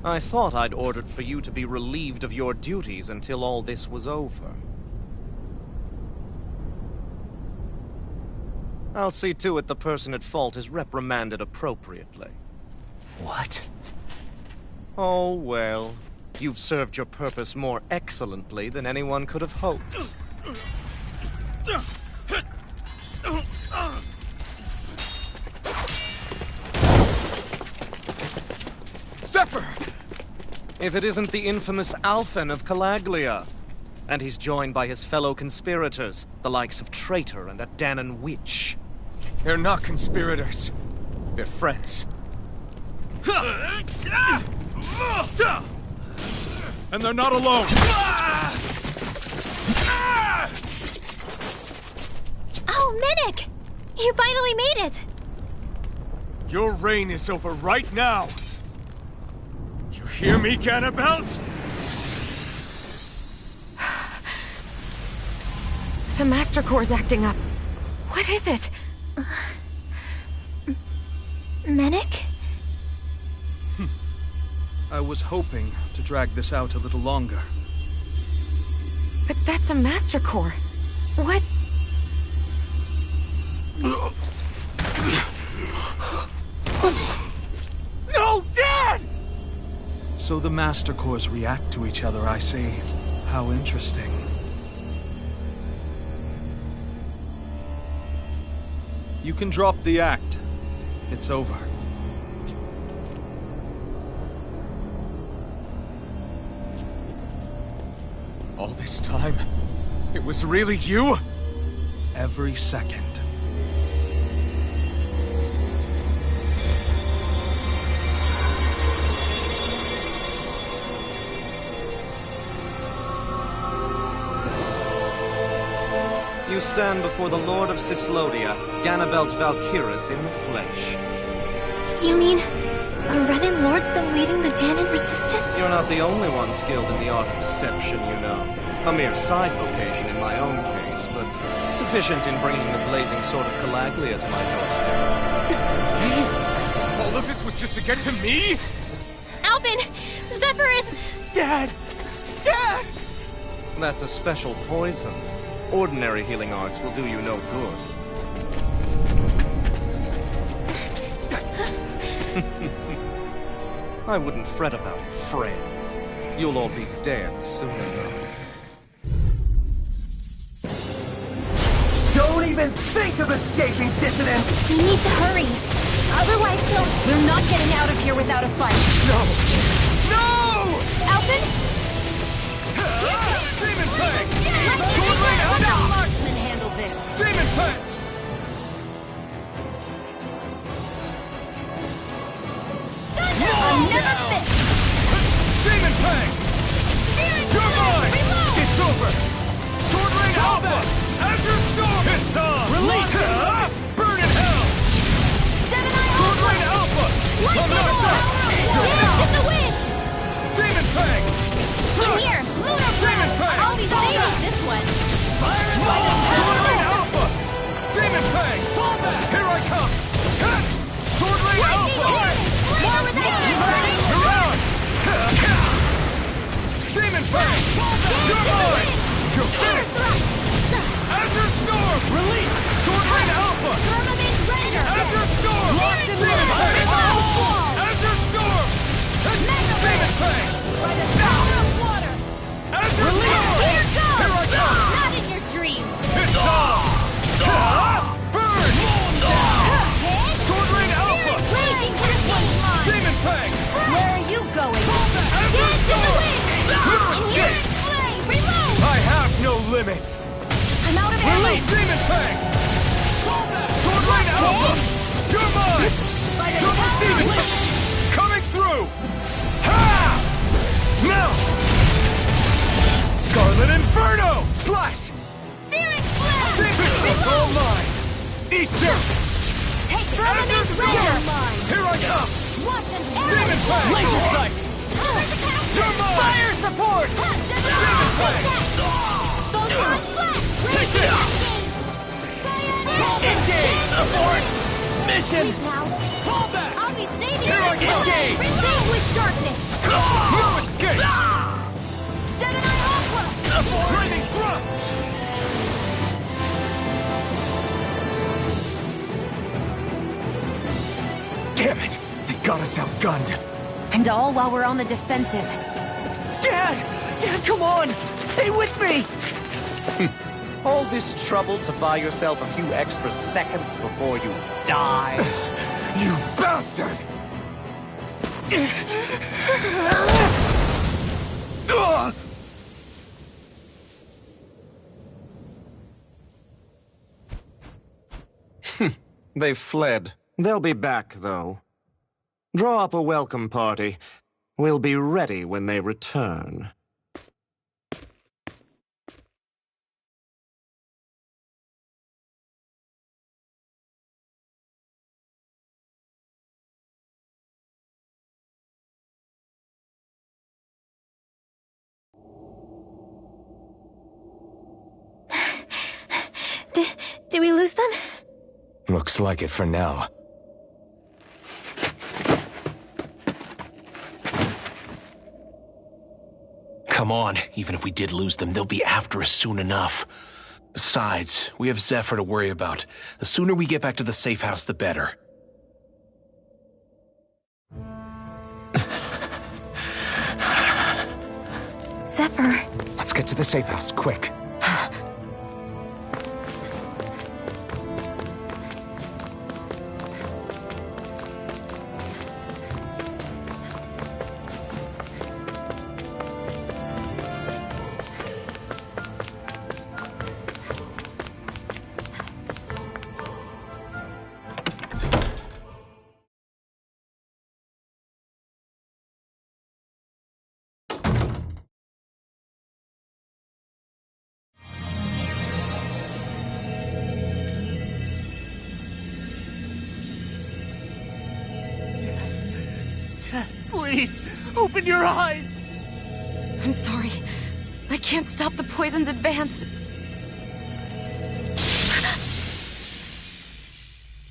I thought I'd ordered for you to be relieved of your duties until all this was over. I'll see to it the person at fault is reprimanded appropriately. What? Oh, well. You've served your purpose more excellently than anyone could have hoped. Zephyr! If it isn't the infamous Alphen of Calaglia. And he's joined by his fellow conspirators, the likes of Traitor and a Dahnan Witch. They're not conspirators. They're friends. And they're not alone! Oh, Minik! You finally made it! Your reign is over right now! You hear me, Ganabelt? The Master Core's acting up. What is it? Minik? I was hoping to drag this out a little longer. But that's a Master Core. What? No, Dad! So the Master Cores react to each other, I see. How interesting. You can drop the act. It's over. All this time, it was really you? Every second. You stand before the Lord of Cyslodia, Ganabelt Valkyrus in the flesh. You mean... A Renin Lord's been leading the Danon resistance? You're not the only one skilled in the art of deception, you know. A mere side vocation in my own case, but sufficient in bringing the blazing sword of Calaglia to my doorstep. All of this was just to get to me? Alvin! Zephyr is... Dad! Dad! That's a special poison. Ordinary healing arts will do you no good. I wouldn't fret about it, friends. You'll all be dead soon enough. Don't even think of escaping, Dissident! We need to hurry. Otherwise, we're not getting out of here without a fight. No! No! Alvin? Demon Fang! Sword Rain out now! Marksman handle this. Demon Fang! Another fist! Demon Fang! You're mine! It's over! Sword Rain Alpha! Azure Storm! It's on! Release! Burn in hell! Gemini Sword Rain Alpha! Lightning Orb! In the wind! Demon Fang! In here! Lunar Demon Fang! I'll be saving this one! Fire and lightning! Sword Rain Alpha! Demon Fang! Fall back! Here I come! Cut! Sword Rain Alpha! More with that! You're on! Demon Fang! You're mine! You're finished! Azure Storm! Release! Sword Rain Alpha! Firmament Render! Azure Storm! Demon Fang! Azure Storm! Demon Fang! Water! Azure Storm! Here it goes! Here I come! Not in your dreams! It's on! Burn! Sword Rain Alpha! Raging Tempest! Demon Fang! Where are you going? Azure Dance in the Storm! wind! And here it's flame! Reload! I have no limits! I'm out of ammo! Release Demon Fang! Sword Rain Alpha! You're mine! Double Demon Fang! Coming through! Ha! Now! Scarlet Inferno! Slash! Searing Flame! This all mine! Eat dirt! Take Azure Firmament Storm! Render! Here I come! Watch an Demon Fang! Laser sight! You're mine! Fire support! Demon Fang! Photon Flash! Take this! Engage! Abort! Mission! Fall back! I'll be saving Here I this come! one! Extinguish darkness! No escape! Gemini Aqua! Flaming thrust! Damn it! They got us outgunned! And all while we're on the defensive. Dad! Dad, come on! Stay with me! All this trouble to buy yourself a few extra seconds before you die? You bastard! They've fled. They'll be back, though. Draw up a welcome party. We'll be ready when they return. Did we lose them? Looks like it for now. Come on, even if we did lose them, they'll be after us soon enough. Besides, we have Zephyr to worry about. The sooner we get back to the safe house, the better. Zephyr. Let's get to the safe house, quick. please, open your eyes! I'm sorry. I can't stop the poison's advance.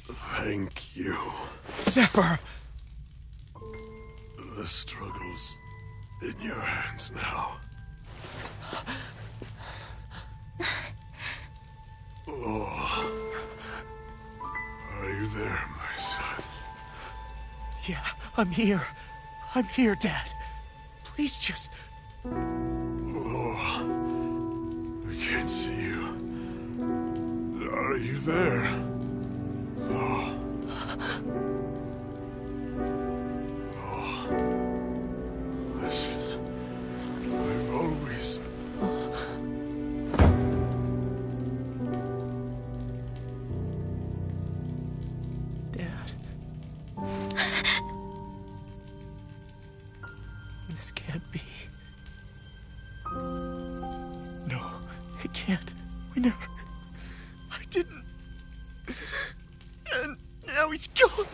Thank you. Zephyr! The struggle's in your hands now. Oh. Are you there, my son? Yeah, I'm here. I'm here, Dad. Please just... Oh. I can't see you. Are you there? Oh. Oh. Listen. I've always... Dad. This can't be. No, it can't. We never... I didn't. And now he's gone.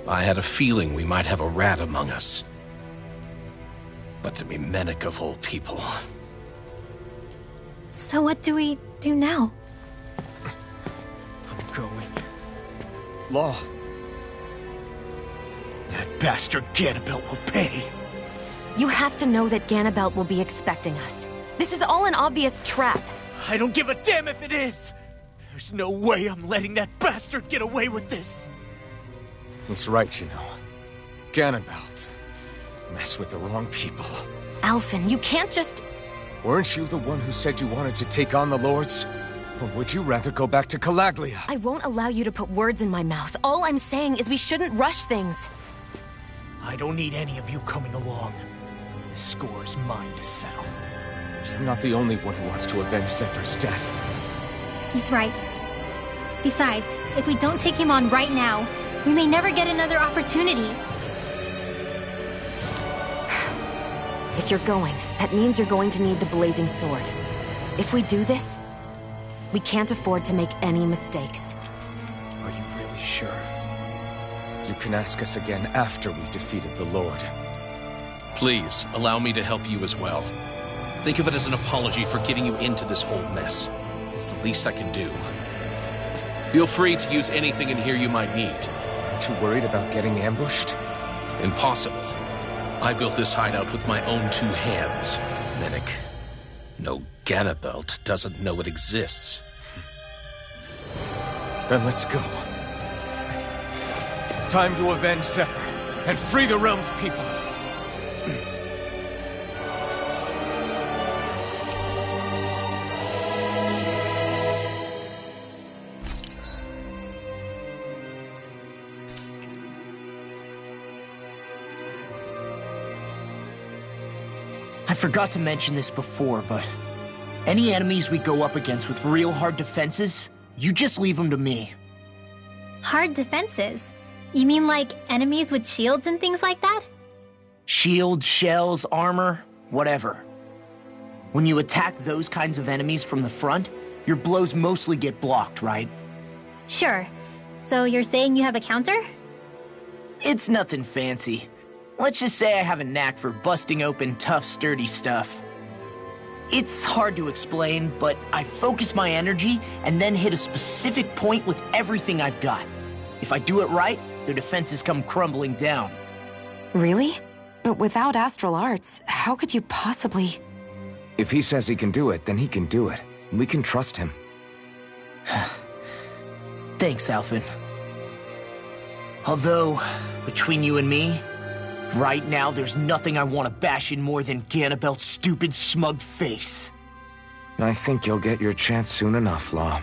I had a feeling we might have a rat among us. But to be Menek of all people. So what do we do now? I'm going. Law. That bastard Ganabelt will pay. You have to know that Ganabelt will be expecting us. This is all an obvious trap. I don't give a damn if it is! There's no way I'm letting that bastard get away with this! He's right, you know. Ganabelt. Mess with the wrong people. Alphen, you can't just... Weren't you the one who said you wanted to take on the Lords? Or would you rather go back to Calaglia? I won't allow you to put words in my mouth. All I'm saying is we shouldn't rush things. I don't need any of you coming along. The score is mine to settle. You're not the only one who wants to avenge Zephyr's death. He's right. Besides, if we don't take him on right now, we may never get another opportunity. If you're going, that means you're going to need the Blazing Sword. If we do this, we can't afford to make any mistakes. Are you really sure? You can ask us again after we've defeated the Lord. Please, allow me to help you as well. Think of it as an apology for getting you into this whole mess. It's the least I can do. Feel free to use anything in here you might need. Aren't you worried about getting ambushed? Impossible. I built this hideout with my own 2 hands, Menek. No Ganabelt doesn't know it exists. Then let's go. Time to avenge Zephyr and free the realm's people. I forgot to mention this before, but any enemies we go up against with real hard defenses, you just leave them to me. Hard defenses? You mean like enemies with shields and things like that? Shields, shells, armor, whatever. When you attack those kinds of enemies from the front, your blows mostly get blocked, right? Sure. So you're saying you have a counter? It's nothing fancy. Let's just say I have a knack for busting open tough, sturdy stuff. It's hard to explain, but I focus my energy and then hit a specific point with everything I've got. If I do it right, their defenses come crumbling down. Really? But without Astral Arts, how could you possibly... If he says he can do it, then he can do it. We can trust him. Thanks, Alphen. Although, between you and me, right now there's nothing I want to bash in more than Ganabelt's stupid, smug face. I think you'll get your chance soon enough, Law.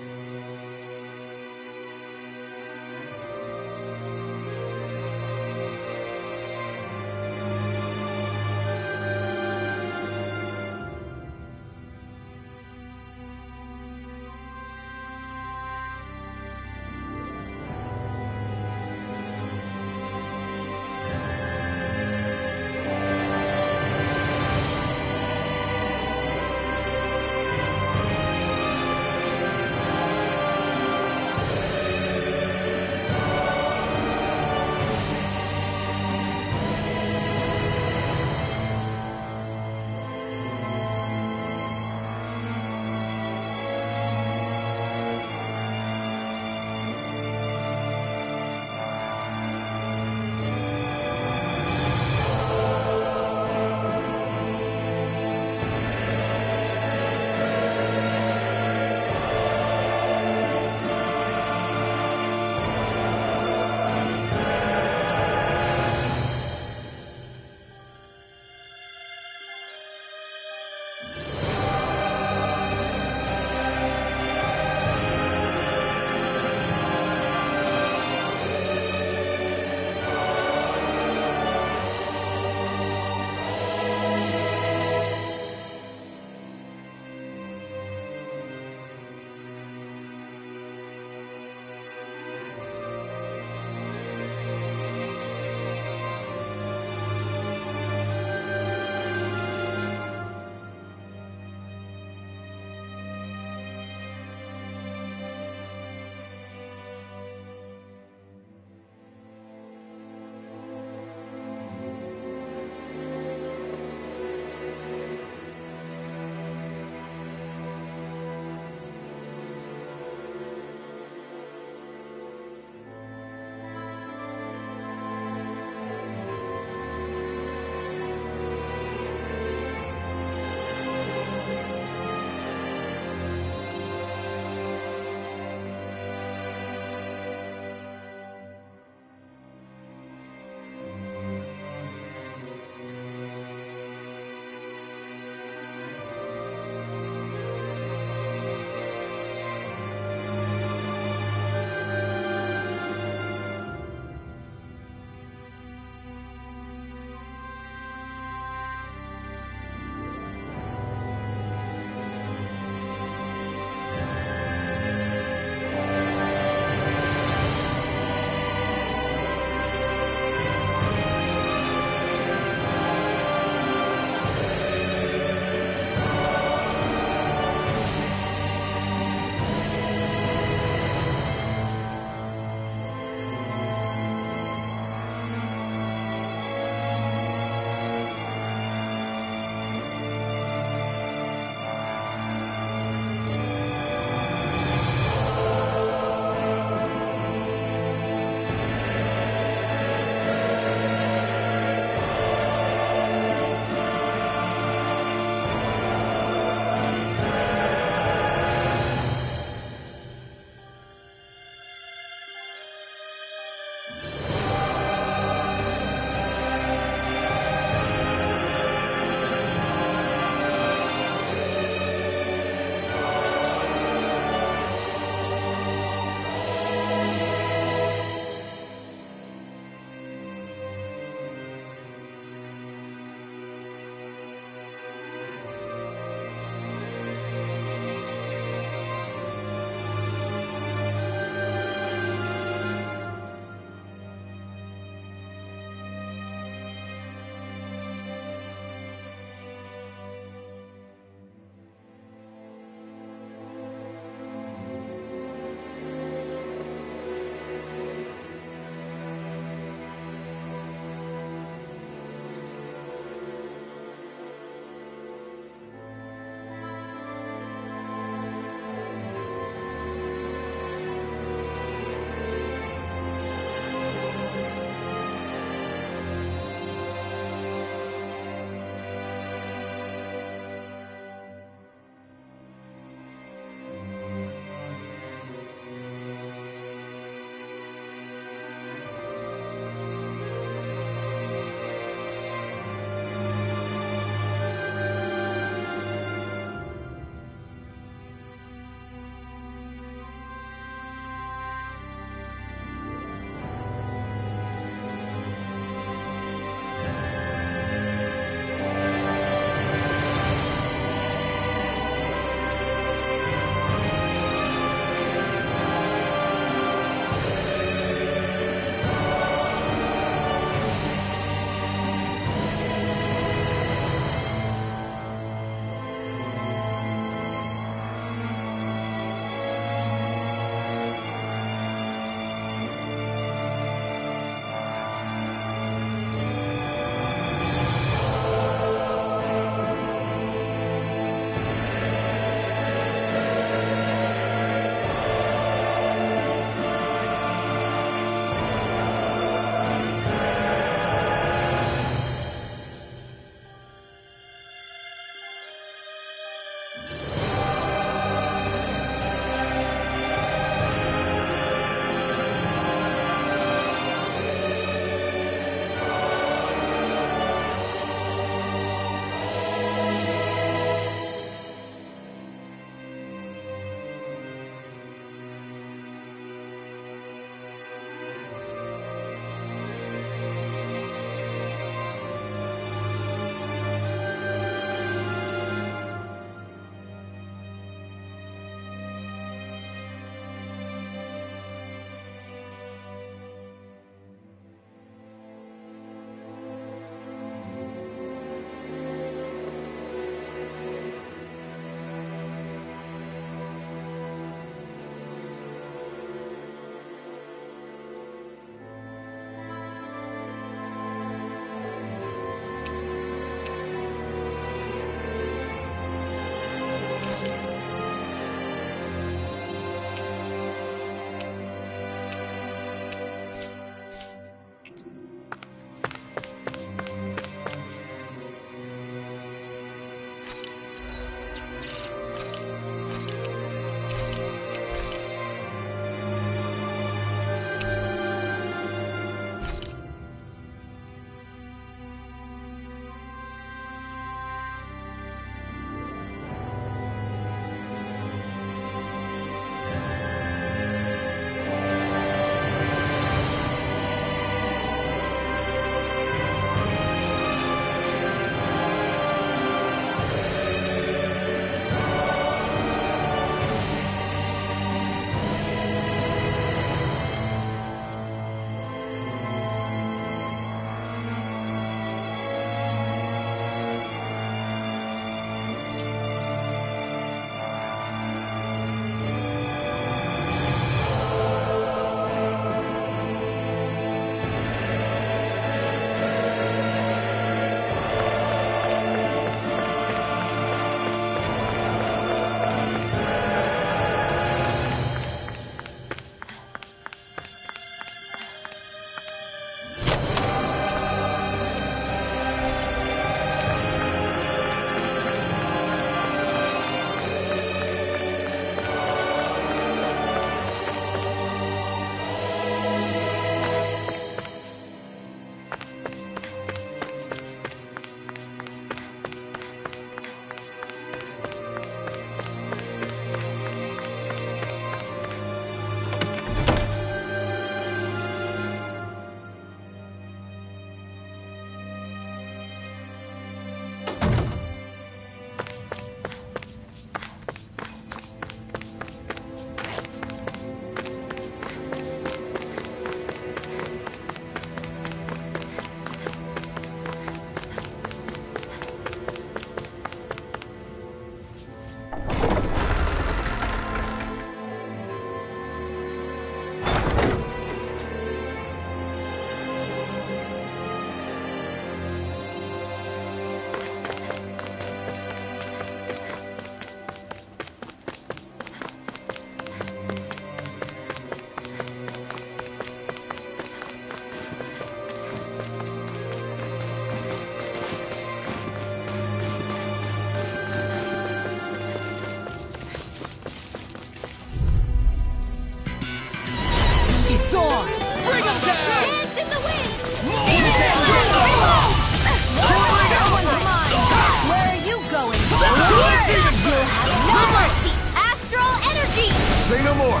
Say no more!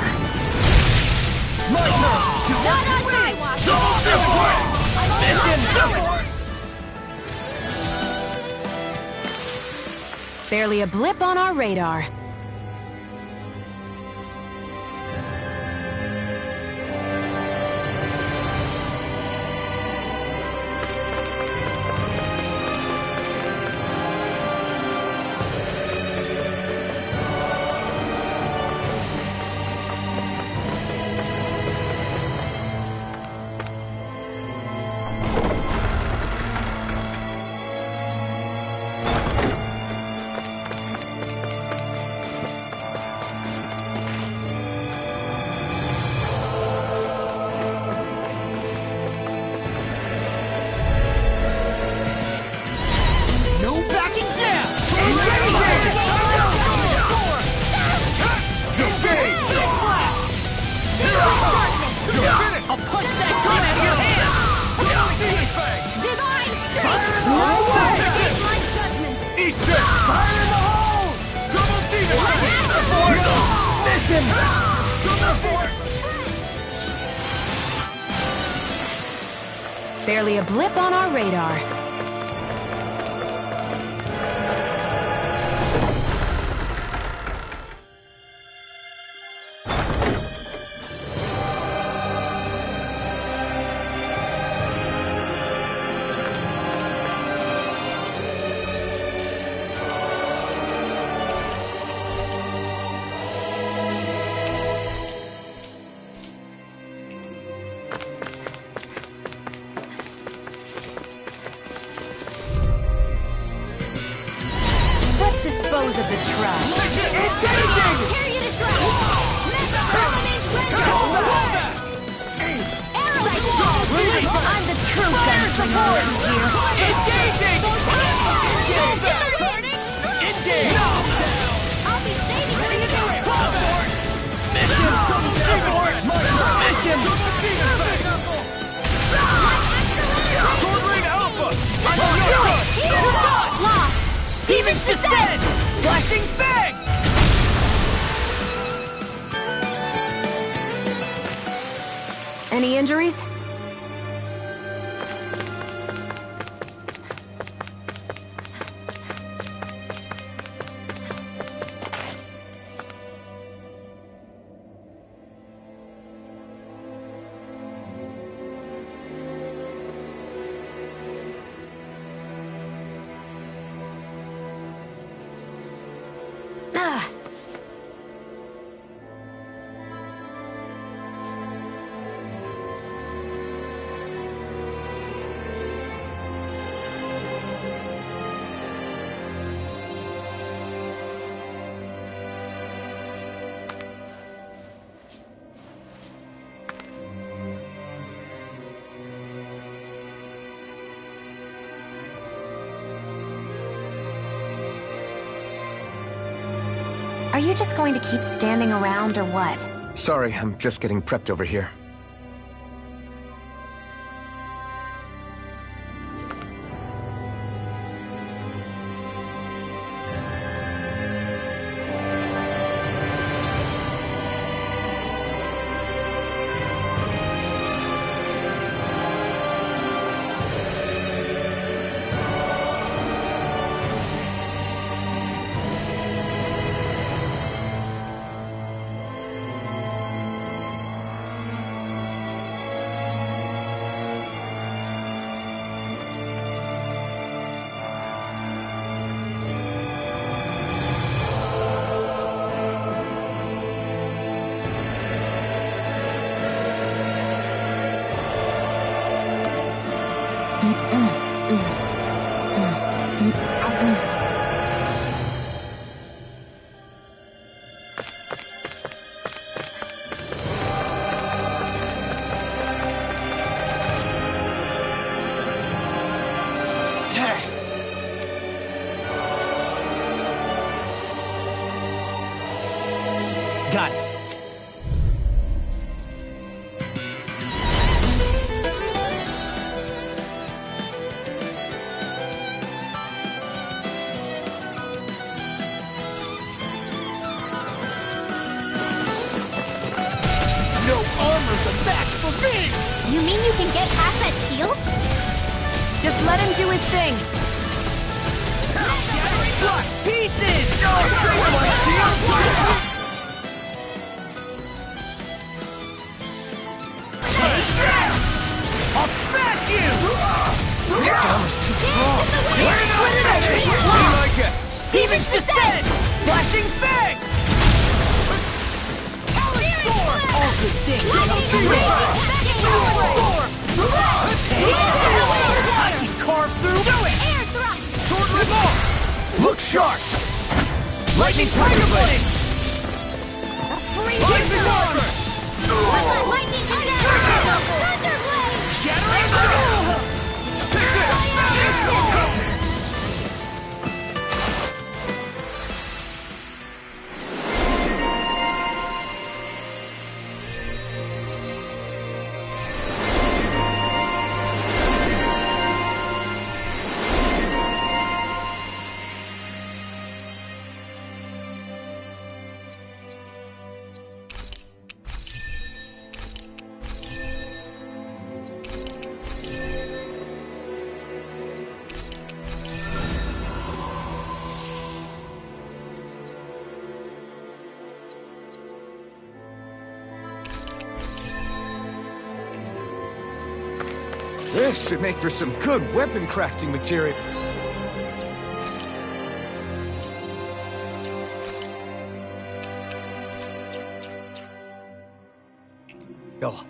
My turn! Not on my watch! Barely a blip on our radar. I'll punch that gun out of your hand! Divine! Nice judgment! Eat this! Fire in the hole! Double demon! Miss him! Barely a blip on our radar. Dispose of the trash. Tear you to shreds! I'm the true gunslinger here. Engaging! Engage! I'll be saving for you to Mission! Sword Ring Alpha! Lost! Demon's Descent! Flashing Fang! Any injuries? Are you just going to keep standing around or what? Sorry, I'm just getting prepped over here. Got it. You mean you can get past that shield? Just let him do his thing. What? Pieces! Take that! I'll smash you! Its armor's too strong. We like it! Demon's Descent! Flashing Fang! All good things come to me! I can carve through! Do it! Air thrust! Sword revolve! Look sharp! Lightning Tiger Blade! Lightning Armor! Lightning Thunder Blade! Shattering Stone! Take this! This should make for some good weapon crafting material. Oh.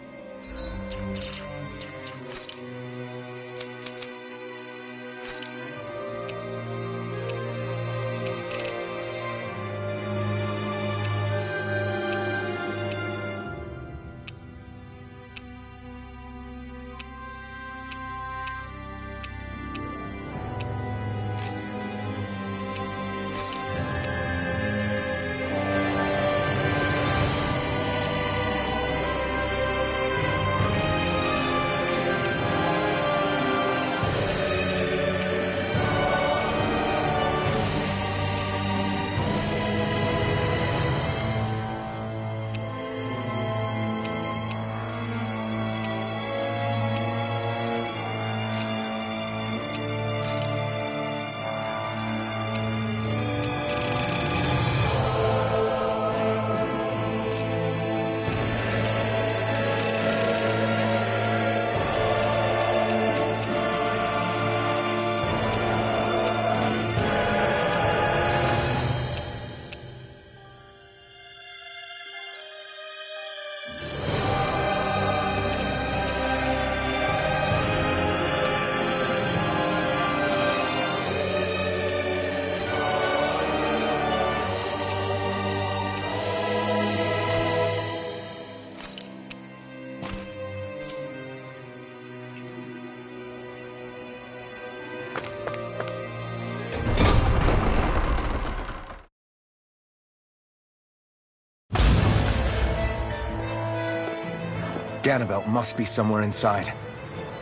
Ganabelt must be somewhere inside.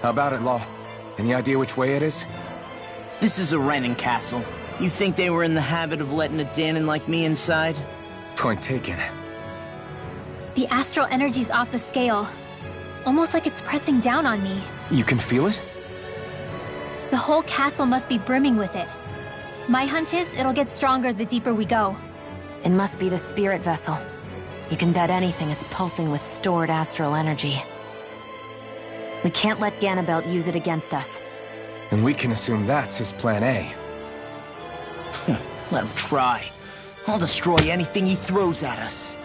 How about it, Law? Any idea which way it is? This is a Renin castle. You think they were in the habit of letting a Danon like me inside? Point taken. The astral energy's off the scale. Almost like it's pressing down on me. You can feel it? The whole castle must be brimming with it. My hunch is it'll get stronger the deeper we go. It must be the spirit vessel. You can bet anything it's pulsing with stored astral energy. We can't let Ganabelt use it against us. And we can assume that's his plan A. Let him try. I'll destroy anything he throws at us.